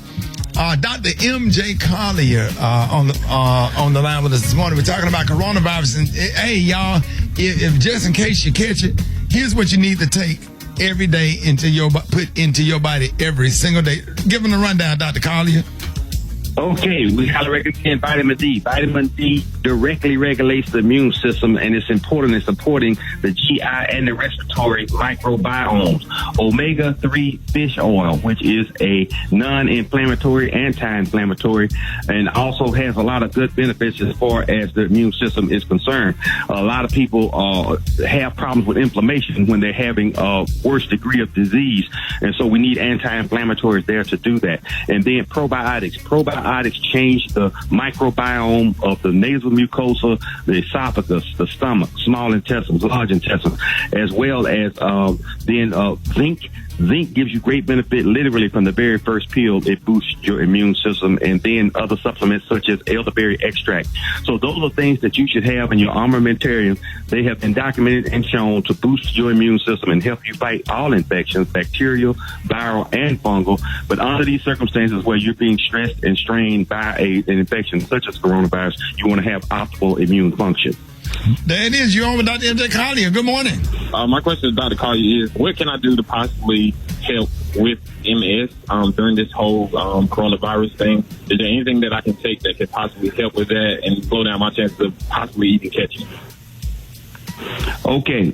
Dr. M.J. Collier on the line with us this morning. We're talking about coronavirus. And hey, y'all, if just in case you catch it, here's what you need to take every day put into your body every single day. Give them a rundown, Dr. Collier. Okay, we highly recommend vitamin D. Vitamin D directly regulates the immune system, and it's important in supporting the GI and the respiratory microbiomes. Omega-3 fish oil, which is a non-inflammatory, anti-inflammatory, and also has a lot of good benefits as far as the immune system is concerned. A lot of people have problems with inflammation when they're having a worse degree of disease, and so we need anti-inflammatories there to do that. And then probiotics. Probiotics change the microbiome of the nasal mucosa, the esophagus, the stomach, small intestines, large intestines, as well as zinc. Zinc gives you great benefit literally from the very first pill. It boosts your immune system, and then other supplements such as elderberry extract. So those are things that you should have in your armamentarium. They have been documented and shown to boost your immune system and help you fight all infections, bacterial, viral, and fungal. But under these circumstances where you're being stressed and strained by an infection such as coronavirus, you want to have optimal immune function. There it is. You're on with Dr. M.J. Collier. Good morning. My question to Dr. Collier is, what can I do to possibly help with MS during this whole coronavirus thing? Is there anything that I can take that could possibly help with that and slow down my chances of possibly even catching it? Okay,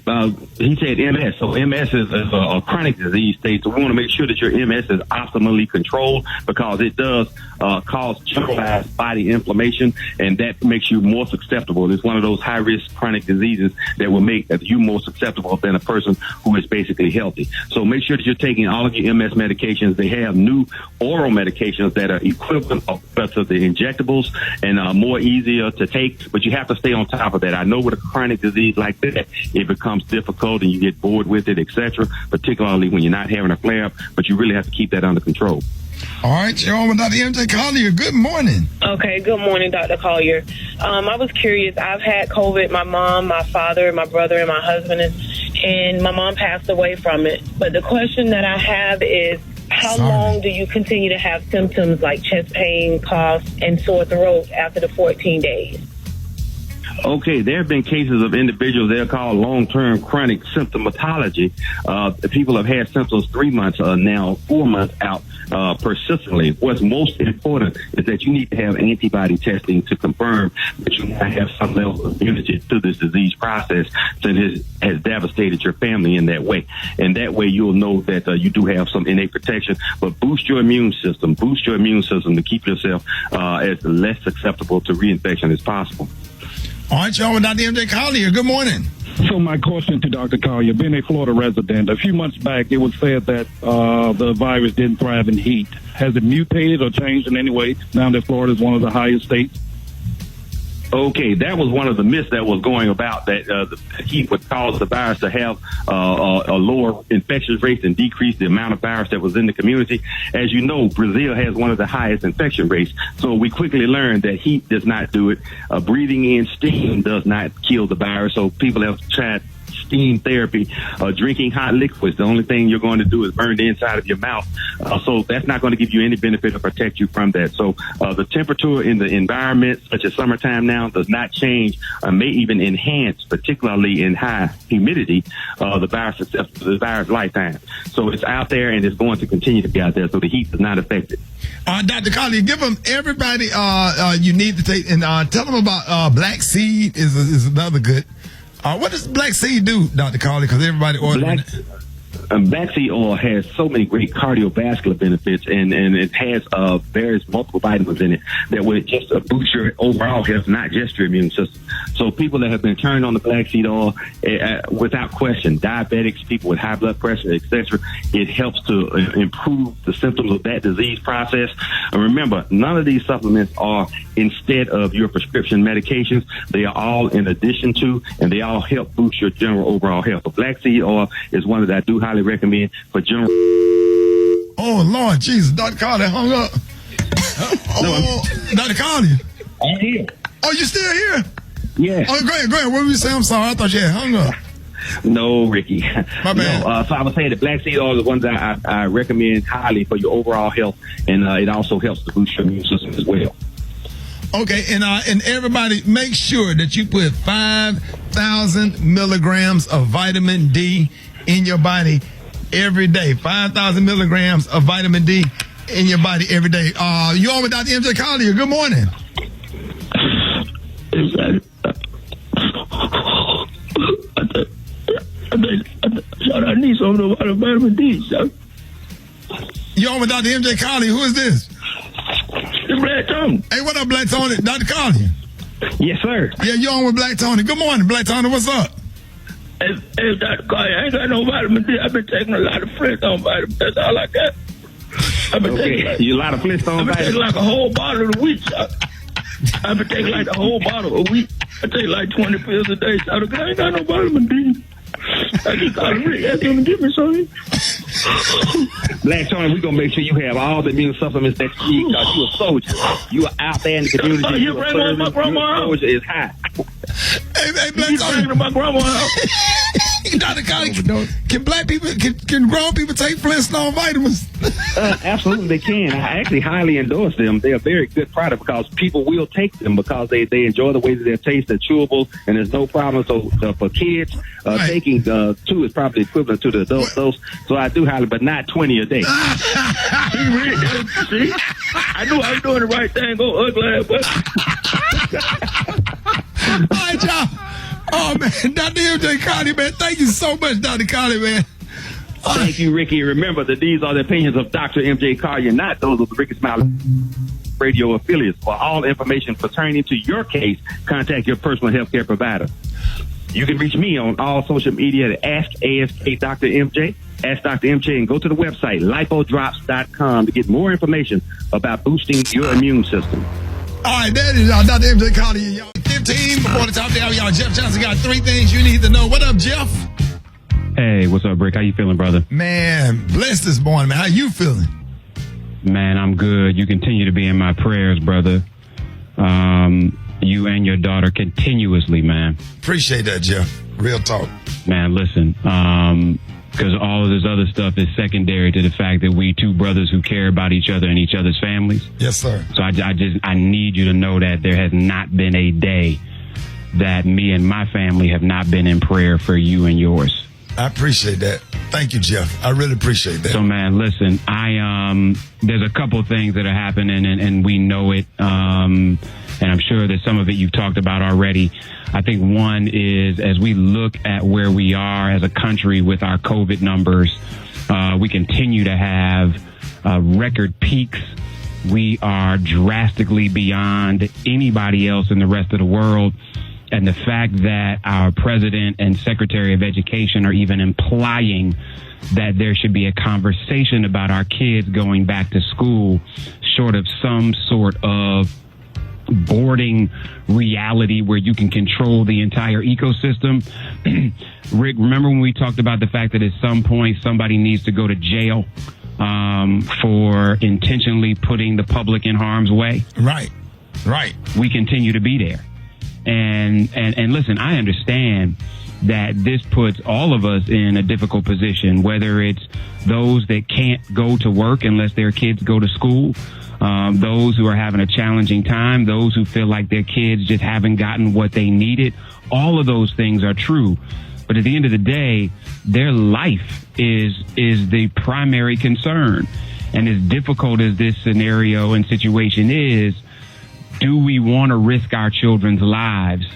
he said MS. So MS is a chronic disease state. So we want to make sure that your MS is optimally controlled, because it does cause generalized body inflammation, and that makes you more susceptible. It's one of those high-risk chronic diseases that will make you more susceptible than a person who is basically healthy. So make sure that you're taking all of your MS medications. They have new oral medications that are equivalent to the injectables and more easier to take, but you have to stay on top of that. I know with a chronic disease like that, it becomes difficult and you get bored with it, etc., particularly when you're not having a flare-up, but you really have to keep that under control. All right, you're on with Dr. M.J. Collier. Good morning. Okay, good morning, Dr. Collier. I was curious. I've had COVID. My mom, my father, my brother, and my husband, and my mom passed away from it. But the question that I have is, how long do you continue to have symptoms like chest pain, cough, and sore throat after the 14 days? Okay, there have been cases of individuals they're called long-term chronic symptomatology. People have had symptoms 3 months, now 4 months out persistently. What's most important is that you need to have antibody testing to confirm that you might have some level of immunity to this disease process that has devastated your family in that way. And that way you'll know that you do have some innate protection, but boost your immune system to keep yourself as less susceptible to reinfection as possible. All right, y'all, with Dr. MJ Collier. Good morning. So my question to Dr. Collier, being a Florida resident, a few months back it was said that the virus didn't thrive in heat. Has it mutated or changed in any way now that Florida is one of the highest states? Okay, that was one of the myths that was going about, that the heat would cause the virus to have a lower infection rate and decrease the amount of virus that was in the community. As you know, Brazil has one of the highest infection rates, so we quickly learned that heat does not do it. Breathing in steam does not kill the virus, so people have tried steam therapy, drinking hot liquids. The only thing you're going to do is burn the inside of your mouth. So that's not going to give you any benefit or protect you from that. So the temperature in the environment, such as summertime now, does not change or may even enhance, particularly in high humidity, the virus lifetime. So it's out there and it's going to continue to be out there. So the heat does not affect it. Dr. Collier, give them everybody you need to take, and tell them about black seed is another good. What does black seed do, Dr. Collier? Because everybody ordering it. Black seed oil has so many great cardiovascular benefits, and it has various multiple vitamins in it that would just boost your overall health, not just your immune system. So people that have been turned on the black seed oil, without question, diabetics, people with high blood pressure, etc., it helps to improve the symptoms of that disease process. And remember, none of these supplements are instead of your prescription medications. They are all in addition to, and they all help boost your general overall health. But black seed oil is one that I do highly recommend for general. Oh, Lord Jesus, Dr. Collier hung up. Dr. Collier. I'm here. Oh, you still here? Yeah. Oh, go ahead. What were you saying? I'm sorry. I thought you had hung up. No, Ricky. My bad. No, so I was saying that black seed oil is one that I recommend highly for your overall health, and it also helps to boost your immune system as well. Okay, and everybody, make sure that you put 5,000 milligrams of vitamin D in your body every day. 5,000 milligrams of vitamin D in your body every day. You on with Dr. MJ Collier. Good morning. I need some of the vitamin D, sir. You on with Dr. MJ Collier. Who is this? It's Black Tony. Hey, what up, Black Tony? Dr. Collier. Yes, sir. Yeah, you on with Black Tony. Good morning, Black Tony. What's up? Hey, Dr. Collier, I ain't got no vitamin D. I've been taking a lot of Flintstone vitamins. That's all I got. I've been taking you a lot of Flintstone vitamins? I've been taking like a whole bottle a week, sir. I've been taking like a whole bottle a week. I take like 20 pills a day, so I ain't got no vitamin D. I keep calling Rick, ask him to give me something. Black Tony, we're going to make sure you have all the immune supplements that you need, because you a soldier. You are out there in the community. Oh, you bring one to my grandma's house? Soldier is high. Hey, Black Tony. You to my grandma's house? Dr. Collier, can black people, can grown people take Flintstone vitamins? Absolutely, they can. I actually highly endorse them. They're a very good product because people will take them because they enjoy the way that they taste. They're chewable, and there's no problem. So for kids, taking 2 is probably equivalent to the adult dose. So I do highly, but not 20 a day. See, I knew I was doing the right thing. Go ugly ass. All right, y'all. Oh, man, Dr. MJ Collier, man, thank you so much, Dr. Collier, man. Thank you, Ricky. Remember that these are the opinions of Dr. MJ Collier, not those of the Ricky Smiley radio affiliates. For all information pertaining to your case, contact your personal health care provider. You can reach me on all social media at AskAskDrMJ. Ask Dr. MJ, and go to the website, lipodrops.com, to get more information about boosting your immune system. All right, that is Dr. MJ Collier. Y'all 15 before the top of the hour. Y'all, Jeff Johnson got 3 things you need to know. What up, Jeff? Hey, what's up, Rick? How you feeling, brother? Man, blessed this morning, man. How you feeling? Man, I'm good. You continue to be in my prayers, brother. You and your daughter continuously, man. Appreciate that, Jeff. Real talk. Man, listen, because all of this other stuff is secondary to the fact that we 2 brothers who care about each other and each other's families. Yes, sir. So I need you to know that there has not been a day that me and my family have not been in prayer for you and yours. I appreciate that. Thank you, Jeff. I really appreciate that. So, man, listen, there's a couple things that are happening, and we know it. And I'm sure that some of it you've talked about already. I think one is, as we look at where we are as a country with our COVID numbers, we continue to have record peaks. We are drastically beyond anybody else in the rest of the world. And the fact that our president and secretary of education are even implying that there should be a conversation about our kids going back to school, short of some sort of boarding reality where you can control the entire ecosystem. Rick, remember when we talked about the fact that at some point somebody needs to go to jail for intentionally putting the public in harm's way? Right. We continue to be there. And listen, I understand that this puts all of us in a difficult position, whether it's those that can't go to work unless their kids go to school, those who are having a challenging time, those who feel like their kids just haven't gotten what they needed. All of those things are true. But at the end of the day, their life is the primary concern. And as difficult as this scenario and situation is, do we want to risk our children's lives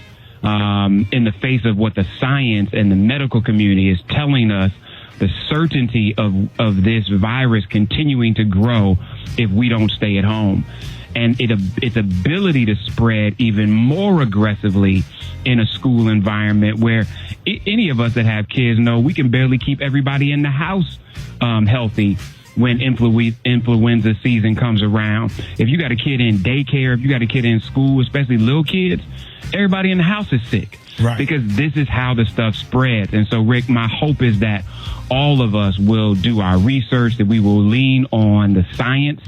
in the face of what the science and the medical community is telling us, the certainty of this virus continuing to grow if we don't stay at home? And its ability to spread even more aggressively in a school environment where any of us that have kids know we can barely keep everybody in the house healthy when influenza season comes around. If you got a kid in daycare, if you got a kid in school, especially little kids, everybody in the house is sick. Right. Because this is how the stuff spreads. And so, Rick, my hope is that all of us will do our research, that we will lean on the science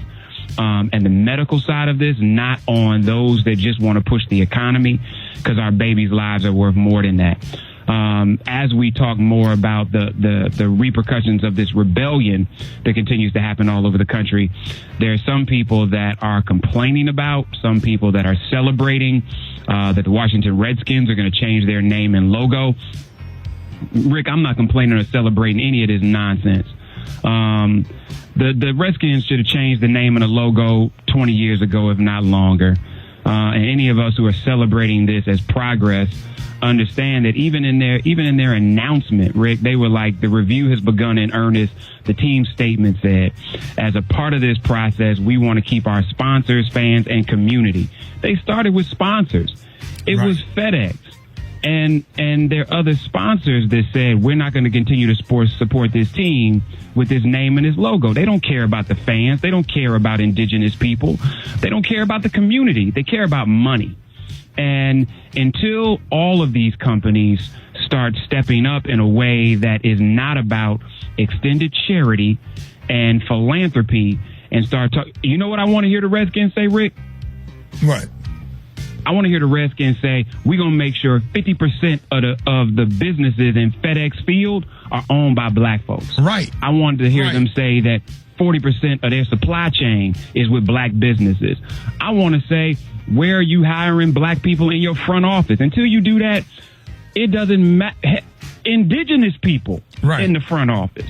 and the medical side of this, not on those that just want to push the economy, because our babies' lives are worth more than that. As we talk more about the repercussions of this rebellion that continues to happen all over the country, there are some people that are complaining about, some people that are celebrating that the Washington Redskins are going to change their name and logo. Rick, I'm not complaining or celebrating any of this nonsense. The Redskins should have changed the name and the logo 20 years ago, if not longer. And any of us who are celebrating this as progress understand that even in their announcement, Rick, they were like, the review has begun in earnest. The team statement said, as a part of this process, we want to keep our sponsors, fans, and community. They started with sponsors. It was FedEx and their other sponsors that said, we're not going to continue to support this team with this name and this logo. They don't care about the fans. They don't care about indigenous people. They don't care about the community. They care about money. And until all of these companies start stepping up in a way that is not about extended charity and philanthropy and start talking, you know what I want to hear the Redskins say, Rick? What? I want to hear the Redskins say, we're going to make sure 50% of the businesses in FedEx Field are owned by black folks. Right. I wanted to hear them say that 40% of their supply chain is with black businesses. I want to say, where are you hiring black people in your front office? Until you do that, it doesn't matter. Indigenous people in the front office.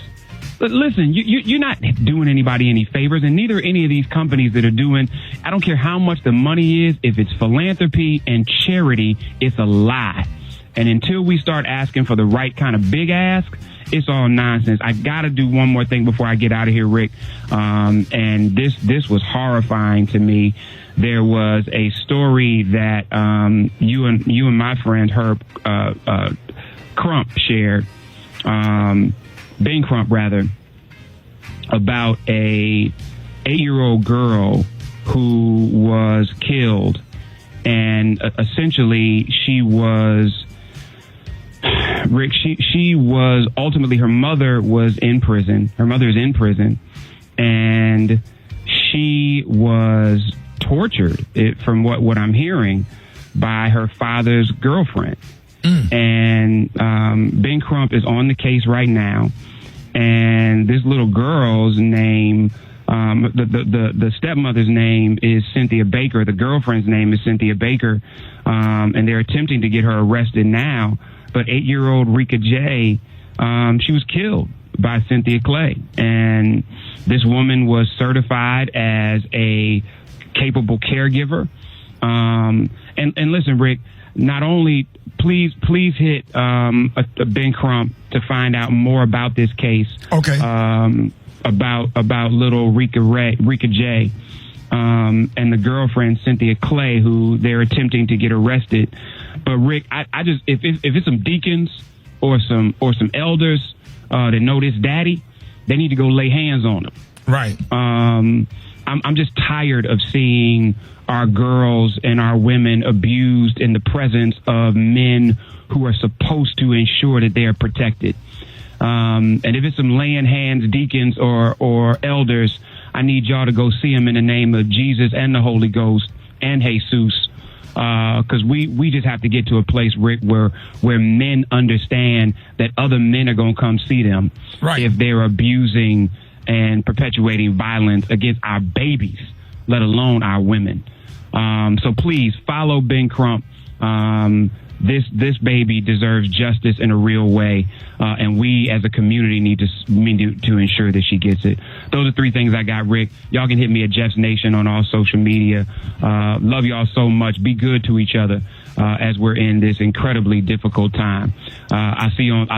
But listen, you're not doing anybody any favors, and neither any of these companies that are doing, I don't care how much the money is, if it's philanthropy and charity, it's a lie. And until we start asking for the right kind of big ask, it's all nonsense. I got to do one more thing before I get out of here, Rick. And this was horrifying to me. There was a story that you and my friend Herb Crump shared, Ben Crump rather, about a 8-year-old girl who was killed, and essentially she was. Rick, she was ultimately, her mother was in prison. Her mother is in prison, and she was tortured, from what I'm hearing, by her father's girlfriend. And Ben Crump is on the case right now, and this little girl's name The stepmother's name is Cynthia Baker. The girlfriend's name is Cynthia Baker. And they're attempting to get her arrested now. But 8-year-old Rika J, she was killed by Cynthia Clay. And this woman was certified as a capable caregiver. And listen, Rick, not only please hit Ben Crump to find out more about this case. Okay. About little Rika J, and the girlfriend Cynthia Clay, who they're attempting to get arrested. But Rick, I just if it's some deacons or some elders that know this daddy, they need to go lay hands on him. Right. I'm just tired of seeing our girls and our women abused in the presence of men who are supposed to ensure that they are protected. And if it's some laying hands, deacons or elders, I need y'all to go see them in the name of Jesus and the Holy Ghost and Jesus. Because we just have to get to a place, Rick, where men understand that other men are going to come see them if they're abusing and perpetuating violence against our babies, let alone our women. So please follow Ben Crump. This baby deserves justice in a real way, and we as a community need to ensure that she gets it. Those are 3 things I got, Rick. Y'all can hit me at Jeff's Nation on all social media. Love y'all so much. Be good to each other as we're in this incredibly difficult time. I'll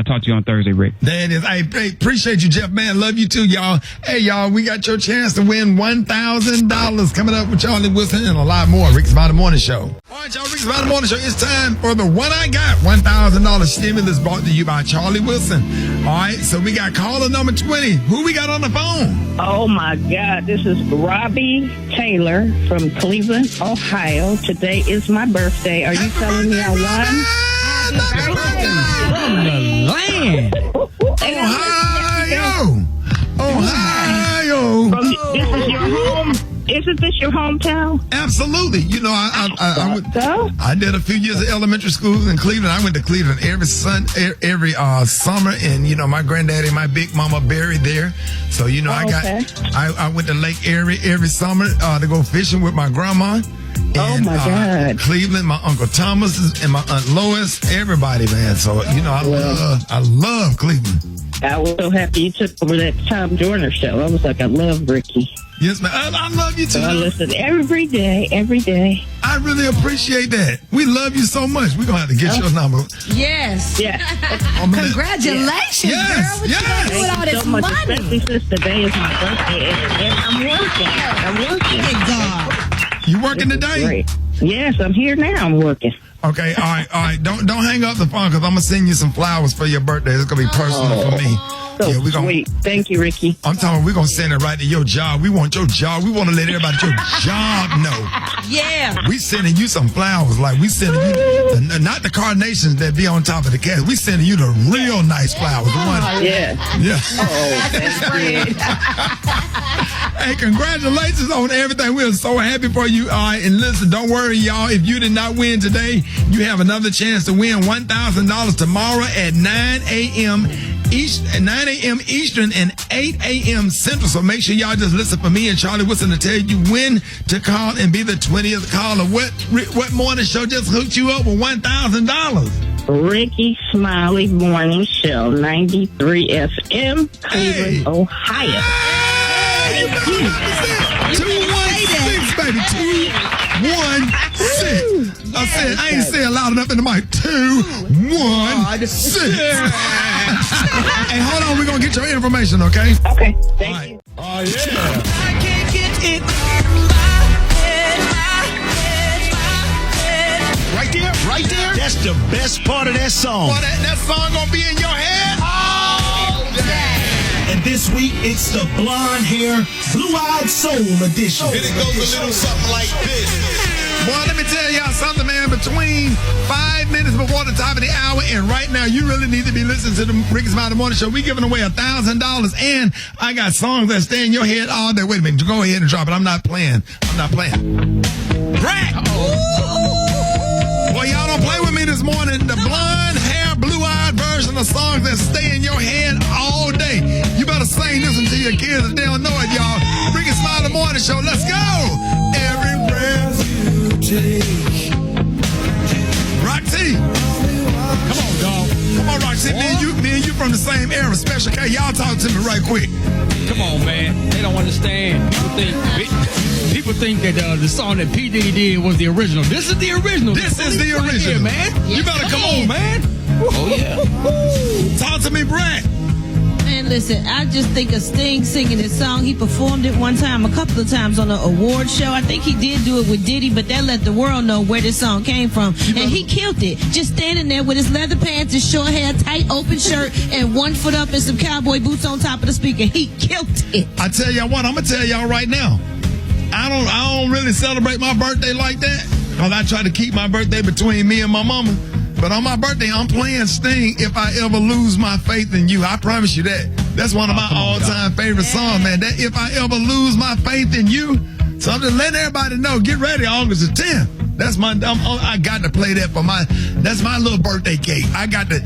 talk to you on Thursday, Rick. There it is. I appreciate you, Jeff, man. Love you too, y'all. Hey, y'all, we got your chance to win $1,000 coming up with Charlie Wilson and a lot more. Rick's About the Morning Show. All right, y'all, Rick's About the Morning Show. It's time for the What I Got $1,000 stimulus brought to you by Charlie Wilson. All right, so we got caller number 20. Who we got on the phone? Oh, my God. This is Robbie Taylor from Cleveland, Ohio. Today is my birthday. Are you telling me I won? From the land. Ohio. This is your home? Isn't this your hometown? Absolutely. You know, I did a few years of elementary school in Cleveland. I went to Cleveland every summer, and you know, my granddaddy and my big mama buried there. So you know, I went to Lake Erie every summer to go fishing with my grandma. And, my God. Cleveland, my Uncle Thomas and my Aunt Lois, everybody, man. So you know, I love Cleveland. I was so happy you took over that Tom Joyner show. I was like, I love Rickey. Yes, man. I love you too. I listen every day. I really appreciate that. We love you so much. We're going to have to get your number. Yes. Yeah. Congratulations, girl. What you gonna do with all this money? Especially since today is my birthday and I'm working. Thank God. You working today? Great. Yes, I'm here now. I'm working. Okay, all right. Don't hang up the phone because I'm gonna send you some flowers for your birthday. It's gonna be personal for me. So sweet. Thank you, Rickey. I'm telling you, we're gonna send it right to your job. We want your job. We want to let everybody at your job know. Yeah. We sending you some flowers. Like we sending you, not the carnations that be on top of the cast. We sending you the real nice flowers. Yeah. Oh, that's great. Hey, congratulations on everything. We're so happy for you. All right, and listen, don't worry, y'all. If you did not win today, you have another chance to win $1,000 tomorrow at 9 a.m. Eastern and 8 a.m. Central. So make sure y'all just listen for me and Charlie Wilson to tell you when to call and be the 20th caller. What morning show just hooked you up with $1,000? Rickey Smiley Morning Show, 93 FM, Cleveland, Ohio. Hey, 216, baby. 216. I ain't saying loud enough in the mic. 216. Hey, hold on. We're going to get your information, okay? Okay. Thank you. Oh, yeah. I can't get it Right there. That's the best part of that song. Boy, that song going to be in your head all day. And this week, it's the Blonde Hair, Blue-Eyed Soul edition. And it goes a little something like this. Boy, let me tell y'all something, man. Between 5 minutes before the top of the hour and right now, you really need to be listening to the Rickey Smiley Morning Show. We're giving away $1,000, and I got songs that stay in your head all day. Wait a minute. Go ahead and drop it. I'm not playing. Crack! Boy, y'all don't play with me this morning. The blonde hair, blue-eyed version of songs that stay in your head all day. You better sing this one to your kids if they don't know it, y'all. morning show. Let's go. Every breath you take. Roxy. Come on, dog. Come on, Roxy. Me and you from the same era. Special K. Y'all talk to me right quick. Come on, man. They don't understand. People think that the song that P. Diddy did was the original. This is the original. This is the original, right here, man. You better come on, man. Oh, yeah. Talk to me, Brad. Man, listen, I just think of Sting singing this song. He performed it one time, a couple of times on an award show. I think he did do it with Diddy, but that let the world know where this song came from. And he killed it. Just standing there with his leather pants, his short hair, tight open shirt, and 1 foot up and some cowboy boots on top of the speaker. He killed it. I tell y'all what, I'm going to tell y'all right now. I don't really celebrate my birthday like that. Because I try to keep my birthday between me and my mama. But on my birthday, I'm playing Sting, If I Ever Lose My Faith in You. I promise you that. That's one of my all-time favorite songs, man. That If I Ever Lose My Faith in You. So I'm just letting everybody know, get ready, August the 10th. That's I got to play that that's my little birthday cake. I got to,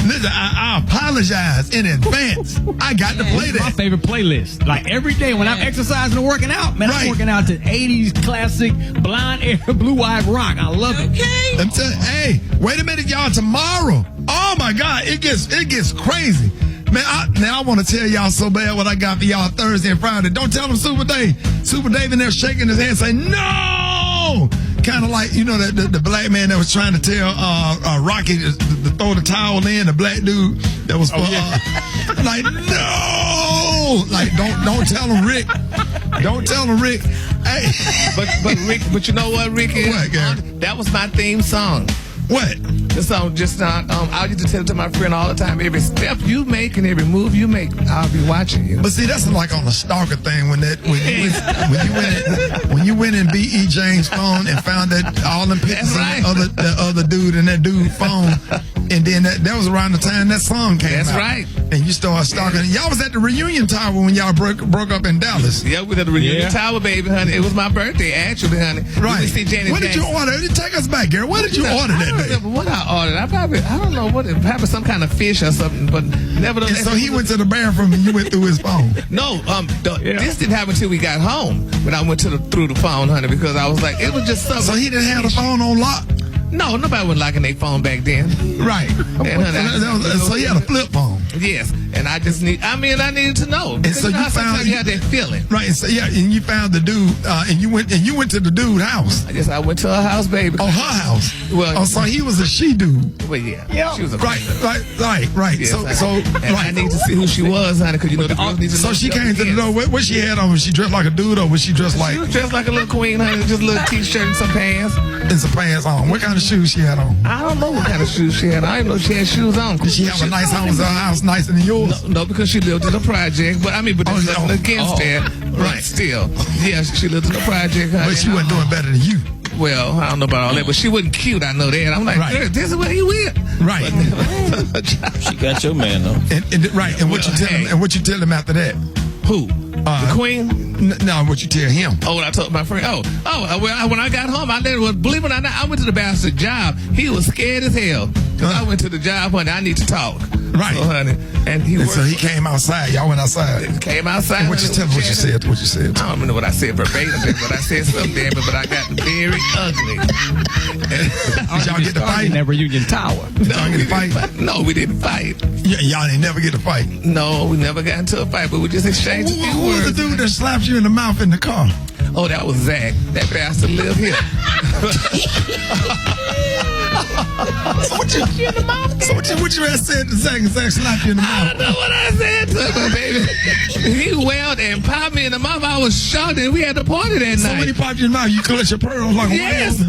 listen, I apologize in advance. I got to play that. My favorite playlist. Like every day when I'm exercising and working out, man, I'm working out to 80s classic Blind Air, Blue Eyed Rock. I love it. Okay. Hey, wait a minute, y'all. Tomorrow, oh my God, it gets crazy. Man, I want to tell y'all so bad what I got for y'all Thursday and Friday. Don't tell them Super Dave. Super Dave in there shaking his head saying, no! Kind of like, you know, the black man that was trying to tell Rocky to throw the towel in, the black dude that was like, no! Like, don't tell him, Rick. Don't tell him, Rick. Hey. But you know what, Ricky? What, Gary? That was my theme song. What? The song just not. I used to tell it to my friend all the time. Every step you make and every move you make, I'll be watching you. But see, that's like on the stalker thing when you went in B.E. James' phone and found that all them pictures of the other dude in that dude's phone, and then that was around the time that song came out. That's right. And you started stalking. Y'all was at the reunion tower when y'all broke up in Dallas. Yeah, we was at the reunion tower, baby, honey. It was my birthday, actually, honey. Right. See Janet What did you order? Take us back, Gary. What did you order that day? What I ordered, I don't know what, probably some kind of fish or something, but nevertheless. And so he went to the bathroom and you went through his phone. No, this didn't happen until we got home when I went through the phone, honey, because I was like, it was just something. So he didn't have the phone on lock? No, nobody was locking their phone back then. Right. So he had a flip phone. Yes, and I needed to know. And so you found you had that feeling, right? And so and you found the dude, and you went to the dude's house. I went to her house, baby. Oh, her house. Well, so he was a she dude. Well, yeah. She was a right. Yes, so I need to see who she was, honey, because you know the girls need to know. So she came to the door. What she had on? Was she dressed like a dude, or was she dressed like? She was dressed like a little queen, honey. Just a little t-shirt and some pants. And some pants on. What kind of shoes she had on? I don't know what kind of shoes she had. I didn't know she had shoes on. Did she have a nice house? Her house nicer than yours? No, because she lived in a project. But there's nothing against that. Right. Still, yeah, she lived in a project, honey. But she wasn't doing better than you. Well, I don't know about all that, but she wasn't cute. I know that. I'm like, girl, this is where he went. Right. She got your man though. And what you tell him? And what you tell him after that? Who? The queen? No, what you tell him? Oh, what I told my friend. Well, when I got home, believe it or not, I went to the bastard job. He was scared as hell. Because I went to the job, honey, I need to talk. Right. So, honey, and so he came outside. Y'all went outside. He came outside. And what you tell him? What you said? What you said? I don't remember what I said verbatim, but I said something there, but I got very ugly. Did y'all get to fight? In that reunion tower. Did y'all get to fight? No, we didn't fight. Yeah, y'all didn't never get to fight. No, we never got into a fight, but we just exchanged a few Who words. was the dude that slapped you in the mouth in the car? Oh, that was Zach. That bastard live here. So what you had said to Zach and Zach slapped you in the mouth? I don't know what I said to him, baby. He wailed and popped me in the mouth. I was shocked, and we had to party that night. So when he popped you in the mouth, you clutched your pearls like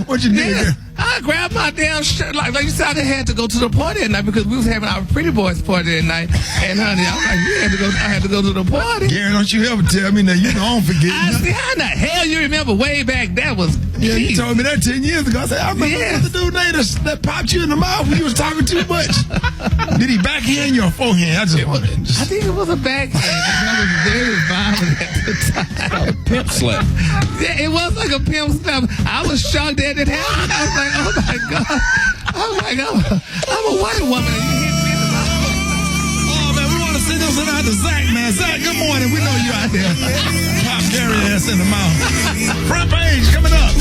what you did there? I grabbed my damn shirt. Like you said, I had to go to the party that night because we was having our Pretty Boys party that night. And honey, I was like, I had to go to the party. Gary, don't you ever tell me that you don't forget. I see, how in the hell you remember way back? That was yeah. You told me that 10 years ago. I said, I remember the dude that popped you in the mouth when you was talking too much. Did he backhand you or forehand? I think it was a backhand. I was very violent at the time. A pimp slap. Yeah, it was like a pimp slap. I was shocked that it happened. I was like, oh my God. I'm a white woman. You hit me in the mouth. Oh man, we want to send this one out to Zach, man. Zach, good morning. We know you out there. Pop Gary ass in the mouth. Front page coming up.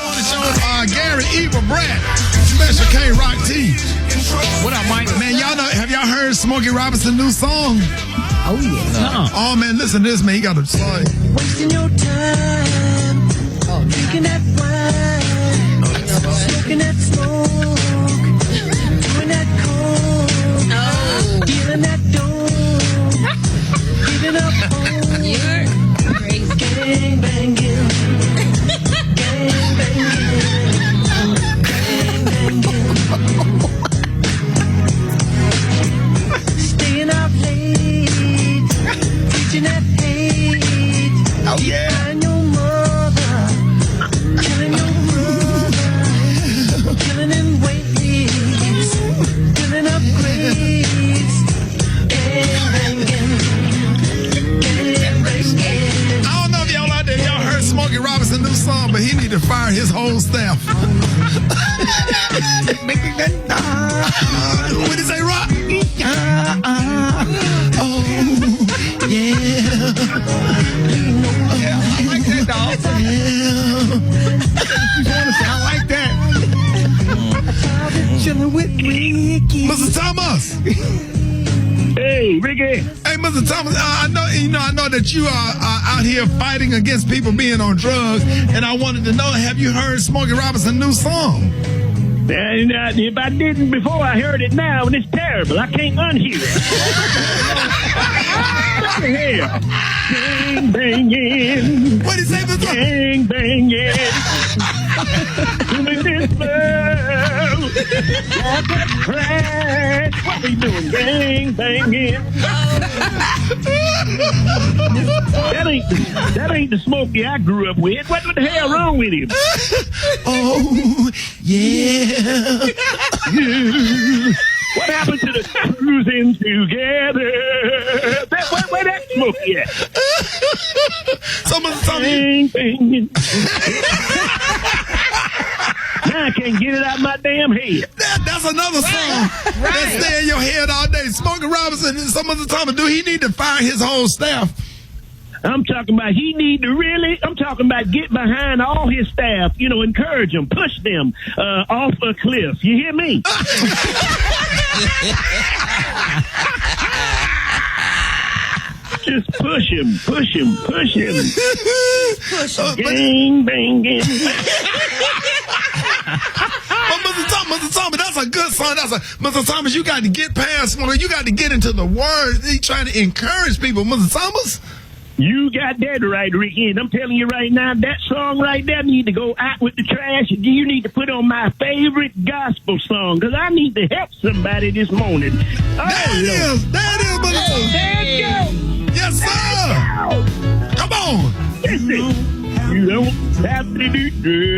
On the show, Gary, Eva, Brett, Special K, Rock T. What up, Mike? Man, y'all know, have y'all heard Smokey Robinson's new song? Oh, yeah. No. Oh, man, listen to this, man. He got a song. Wasting your time, drinking that wine, smoking that smoke, doing that coke, dealing that dope, giving up hope. You're crazy. Gang banging, gang banging, staying up late, teaching that hate. Oh, yeah. Killing your mother, killing your brother, killing in ways, killing up grades, gang banging, gang banging. I don't know if y'all out there, y'all heard Smokey Robinson's new song, but he need to fire his whole staff. What did he say, Rock? Oh, yeah. I like that, dog. I like that. Chilling with Rickey. Mr. Thomas. Hey, Rickey. Hey, Mr. Thomas, I know that you are out here fighting against people being on drugs, and I wanted to know, have you heard Smokey Robinson's new song? And if I didn't before, I heard it now, and it's terrible. I can't unhear it. What the hell? Gang banging. What did he say, Mr. Gang banging. Doing this love. Got that crash. What we doing? Gang banging. That ain't the Smokey I grew up with. What the hell wrong with him? Oh, yeah. What happened to the cruising together? Where that Smokey at? Someone's bang, bang. Now I can't get it out of my damn head. That's another song that stay in your head all day. Smokey Robinson, someone's talking, do he need to fire his whole staff? I'm talking about I'm talking about get behind all his staff, encourage them, push them off a cliff. You hear me? Just push him. Gang banging. Mr. Thomas, that's a good song. Mr. Thomas, you got to get past one. You got to get into the words. He's trying to encourage people. Mr. Thomas? You got that right, Rickey. And I'm telling you right now, that song right there need to go out with the trash. You need to put on my favorite gospel song, because I need to help somebody this morning. There it is, Mr. Thomas. There you go. Yes, sir. Come on. Listen. You don't have to do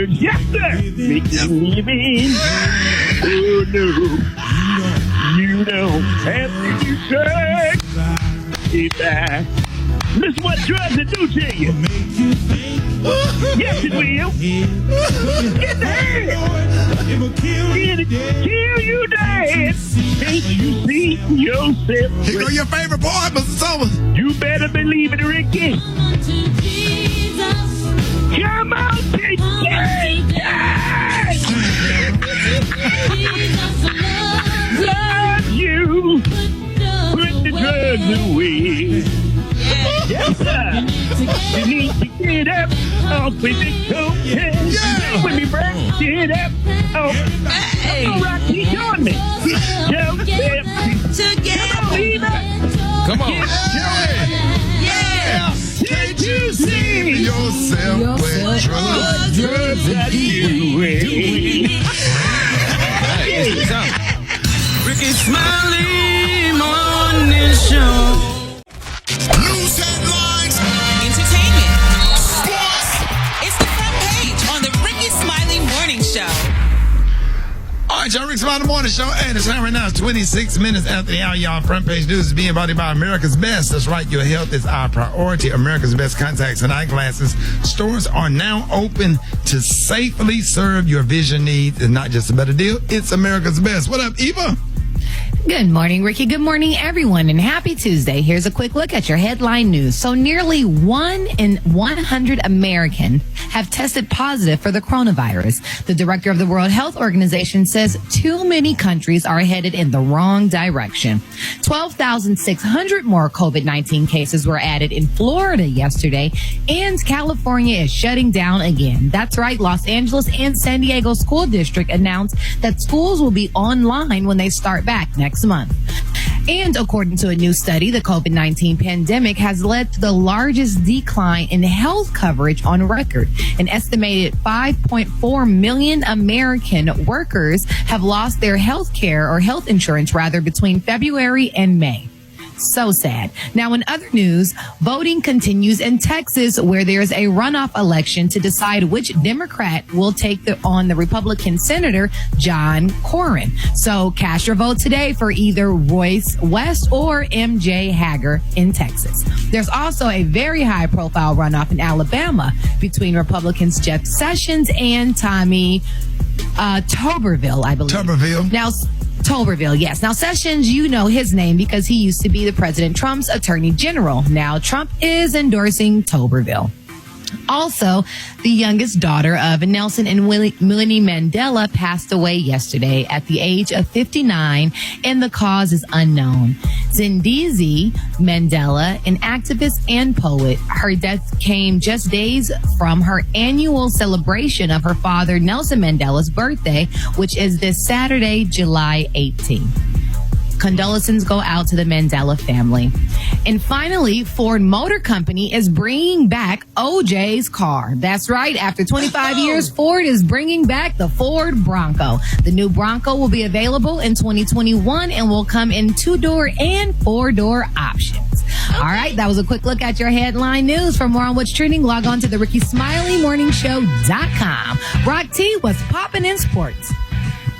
drugs. Yes, sir. Making me mean. Oh, no. You don't have to do drugs. Listen what drugs will do to you. Yes, it will. Get the head. Kill you dead. Can't you see yourself? Here go your favorite part, Mr. Thomas. You better believe it, Rickey. Come on to Jesus. Love you. Put the drugs away. Yes, sir. You need to get up off with the coke. Yeah. With me, Brad. Get up. Oh, hey. All right, keep join me. Joseph. Together. Come on, Eva. Come on. Yeah. Can't you see yourself with drugs that you wear? Rickey Smiley Morning Show. News headlines. Entertainment. Sports. It's the front page on the Rickey Smiley Morning Show. All right, y'all, Rickey Smiley Morning Show. And it's time right now. It's 26 minutes after the hour. Y'all, front page news is being brought to you by America's Best. That's right. Your health is our priority. America's Best contacts and eyeglasses stores are now open to safely serve your vision needs. It's not just a better deal. It's America's Best. What up, Eva? Good morning, Ricky. Good morning, everyone, and happy Tuesday. Here's a quick look at your headline news. So nearly 1 in 100 Americans have tested positive for the coronavirus. The director of the World Health Organization says too many countries are headed in the wrong direction. 12,600 more COVID-19 cases were added in Florida yesterday, and California is shutting down again. That's right. Los Angeles and San Diego School District announced that schools will be online when they start back next month. And according to a new study, the COVID-19 pandemic has led to the largest decline in health coverage on record. An estimated 5.4 million American workers have lost their health care or health insurance between February and May. So sad. Now, in other news, voting continues in Texas, where there's a runoff election to decide which Democrat will take on the Republican Senator John Cornyn. So cast your vote today for either Royce West or MJ Hager in Texas. There's also a very high-profile runoff in Alabama between Republicans Jeff Sessions and Tommy Tuberville, I believe. Tuberville, yes. Now, Sessions, you know his name because he used to be the President Trump's Attorney General. Now, Trump is endorsing Tuberville. Also, the youngest daughter of Nelson and Winnie Mandela passed away yesterday at the age of 59, and the cause is unknown. Zindizi Mandela, an activist and poet, her death came just days from her annual celebration of her father Nelson Mandela's birthday, which is this Saturday, July 18th. Condolences go out to the Mandela family. And finally, Ford Motor Company is bringing back OJ's car. That's right. After 25 years, Ford is bringing back the Ford Bronco. The new Bronco will be available in 2021 and will come in 2-door and 4-door options. Okay. All right. That was a quick look at your headline news. For more on what's trending, log on to the RickySmileyMorningShow.com. Rock T, what's popping in sports?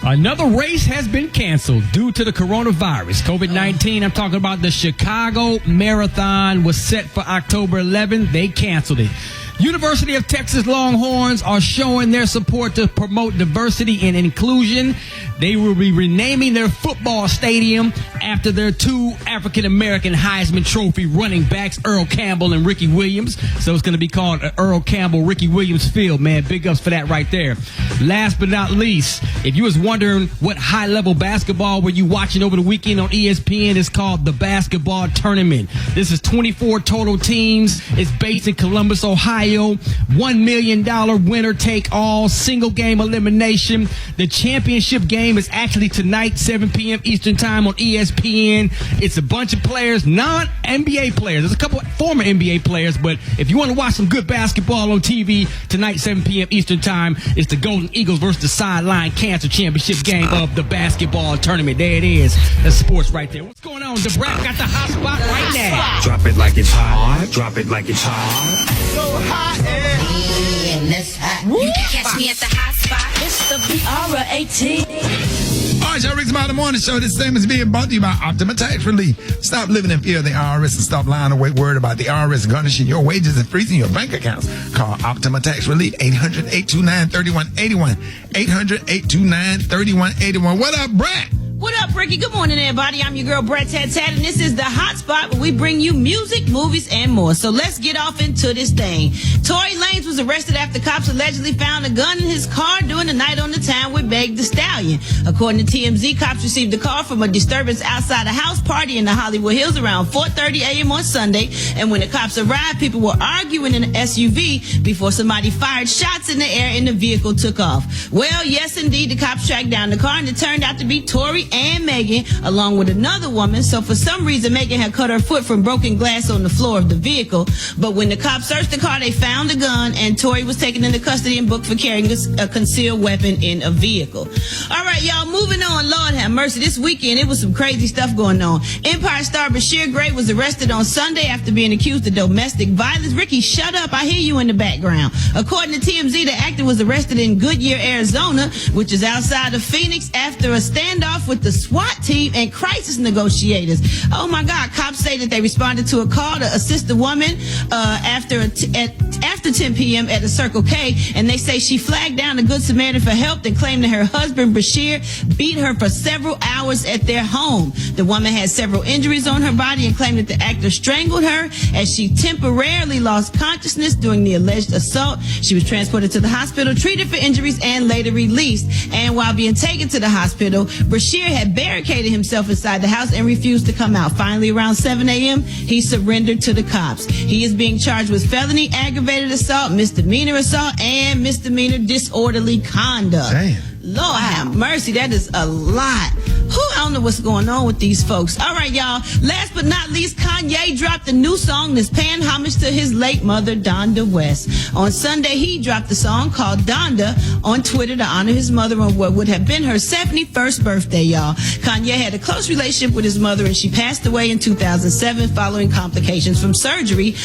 Another race has been canceled due to the coronavirus. COVID-19, I'm talking about the Chicago Marathon was set for October 11th. They canceled it. University of Texas Longhorns are showing their support to promote diversity and inclusion. They will be renaming their football stadium after their two African-American Heisman Trophy running backs, Earl Campbell and Ricky Williams. So it's going to be called Earl Campbell Ricky Williams Field, man. Big ups for that right there. Last but not least, if you was wondering what high-level basketball were you watching over the weekend on ESPN, it's called the Basketball Tournament. This is 24 total teams. It's based in Columbus, Ohio. $1 million winner-take-all, single-game elimination. The championship game is actually tonight, 7 p.m. Eastern Time on ESPN. It's a bunch of players, non-NBA players. There's a couple former NBA players, but if you want to watch some good basketball on TV tonight, 7 p.m. Eastern Time, it's the Golden Eagles versus the Sideline Cancer Championship game of the Basketball Tournament. There it is. That's sports right there. What's going on? DeBrat got the hot spot right now. Drop it like it's hot. Drop it like it's hot. So hot and it's hot. You can catch me at the hot spot. It's the BR18. All right, y'all, Rick's Smiley Morning Show. This segment is being brought to you by Optima Tax Relief. Stop living in fear of the IRS and stop lying away worried about the IRS garnishing your wages and freezing your bank accounts. Call Optima Tax Relief, 800-829-3181. 800-829-3181. What up, Brett? What up, Ricky? Good morning, everybody. I'm your girl, Brett Tat Tat, and this is the hot spot where we bring you music, movies, and more. So let's get off into this thing. Tory Lanez was arrested after cops allegedly found a gun in his car during the night on the town with Meg Thee Stallion. According to TMZ, cops received a call from a disturbance outside a house party in the Hollywood Hills around 4:30 a.m. on Sunday. And when the cops arrived, people were arguing in an SUV before somebody fired shots in the air and the vehicle took off. Well, yes, indeed, the cops tracked down the car, and it turned out to be Tory and Megan, along with another woman. So for some reason, Megan had cut her foot from broken glass on the floor of the vehicle. But when the cops searched the car, they found a gun, and Tory was taken into custody and booked for carrying a concealed weapon in a vehicle. All right, y'all, moving on. Lord have mercy. This weekend, it was some crazy stuff going on. Empire star Bashir Gray was arrested on Sunday after being accused of domestic violence. Ricky, shut up. I hear you in the background. According to TMZ, the actor was arrested in Goodyear, Arizona, which is outside of Phoenix, after a standoff with with the SWAT team and crisis negotiators. Oh my God. Cops say that they responded to a call to assist the woman after 10 p.m. at the Circle K, and they say she flagged down a Good Samaritan for help and claimed that her husband Bashir beat her for several hours at their home. The woman had several injuries on her body and claimed that the actor strangled her as she temporarily lost consciousness during the alleged assault. She was transported to the hospital, treated for injuries, and later released. And while being taken to the hospital, Bashir had barricaded himself inside the house and refused to come out. Finally, around 7 a.m., he surrendered to the cops. He is being charged with felony aggravated assault, misdemeanor assault, and misdemeanor disorderly conduct. Damn. Lord have mercy, that is a lot. I don't know what's going on with these folks. All right, y'all. Last but not least, Kanye dropped a new song that's paying homage to his late mother, Donda West. On Sunday, he dropped a song called Donda on Twitter to honor his mother on what would have been her 71st birthday, y'all. Kanye had a close relationship with his mother, and she passed away in 2007 following complications from surgery.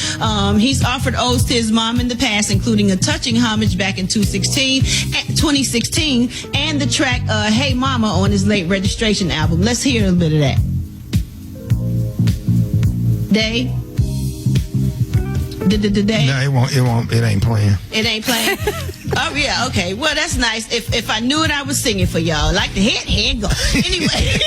He's offered odes to his mom in the past, including a touching homage back in 2016, and the track Hey Mama on his late registration album. Let's hear a bit of that. Day. No, it ain't playing. It ain't playing? Oh, yeah, okay. Well, that's nice. If I knew it, I was singing for y'all. Like the head go. Anyway.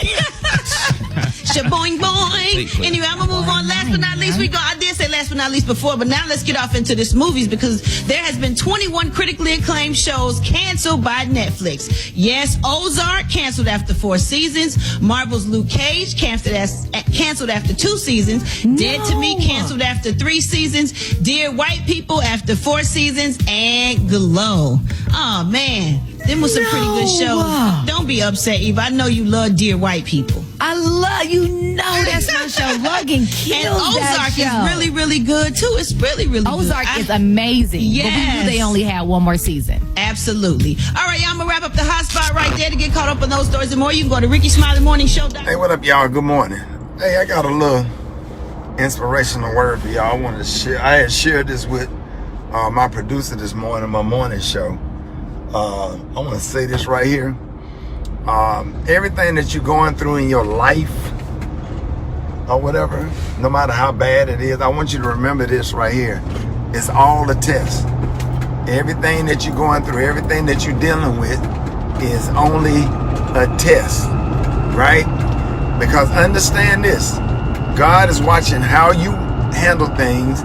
Shaboing boing. Anyway, I'm going to move on. Last but not least, I did say last but not least before, but now let's get off into this movies, because there has been 21 critically acclaimed shows canceled by Netflix. Yes, Ozark canceled after 4 seasons. Marvel's Luke Cage canceled after 2 seasons. No. Dead to Me canceled after 3 seasons. Dear White People after 4 seasons. And Glow. Oh, man. Them was some pretty good shows. Don't be upset, Eva. I know you love Dear White People. I love, that's my show. Logan kills and Ozark is really, really good, too. It's really, really Ozark good. is amazing. Yes. But we knew they only had one more season. Absolutely. All right, y'all, I'm going to wrap up the hot spot right there. To get caught up on those stories and more, you can go to Rickey Smiley Morning Show. Hey, what up, y'all? Good morning. Hey, I got a little inspirational word for y'all. I wanted to share. I had shared this with my producer this morning, my morning show. I want to say this right here. Everything that you're going through in your life or whatever, no matter how bad it is, I want you to remember this right here. It's all a test. Everything that you're going through, everything that you're dealing with is only a test, right? Because understand this, God is watching how you handle things,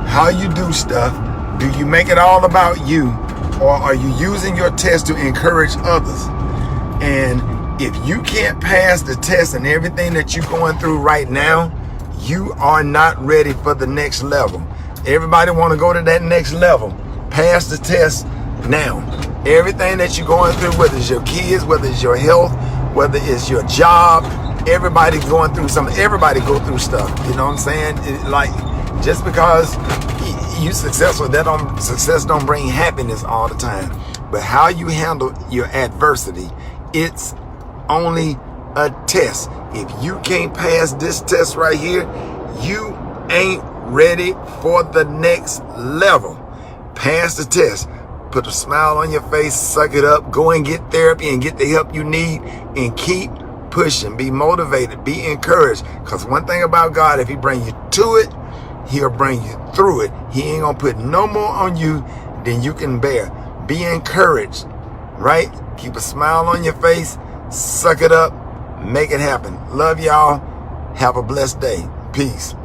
how you do stuff. Do you make it all about you, or are you using your test to encourage others? And if you can't pass the test and everything that you're going through right now, you are not ready for the next level. Everybody want to go to that next level. Pass the test now. Everything that you're going through, whether it's your kids, whether it's your health, whether it's your job, everybody's going through something. Everybody go through stuff. You know what I'm saying? Just because you successful, success don't bring happiness all the time. But how you handle your adversity, it's only a test. If you can't pass this test right here, you ain't ready for the next level. Pass the test. Put a smile on your face, suck it up, go and get therapy and get the help you need, and keep pushing. Be motivated, be encouraged. Because one thing about God, if he bring you to it, he'll bring you through it. He ain't gonna put no more on you than you can bear. Be encouraged, right? Keep a smile on your face, suck it up, make it happen. Love y'all. Have a blessed day. Peace.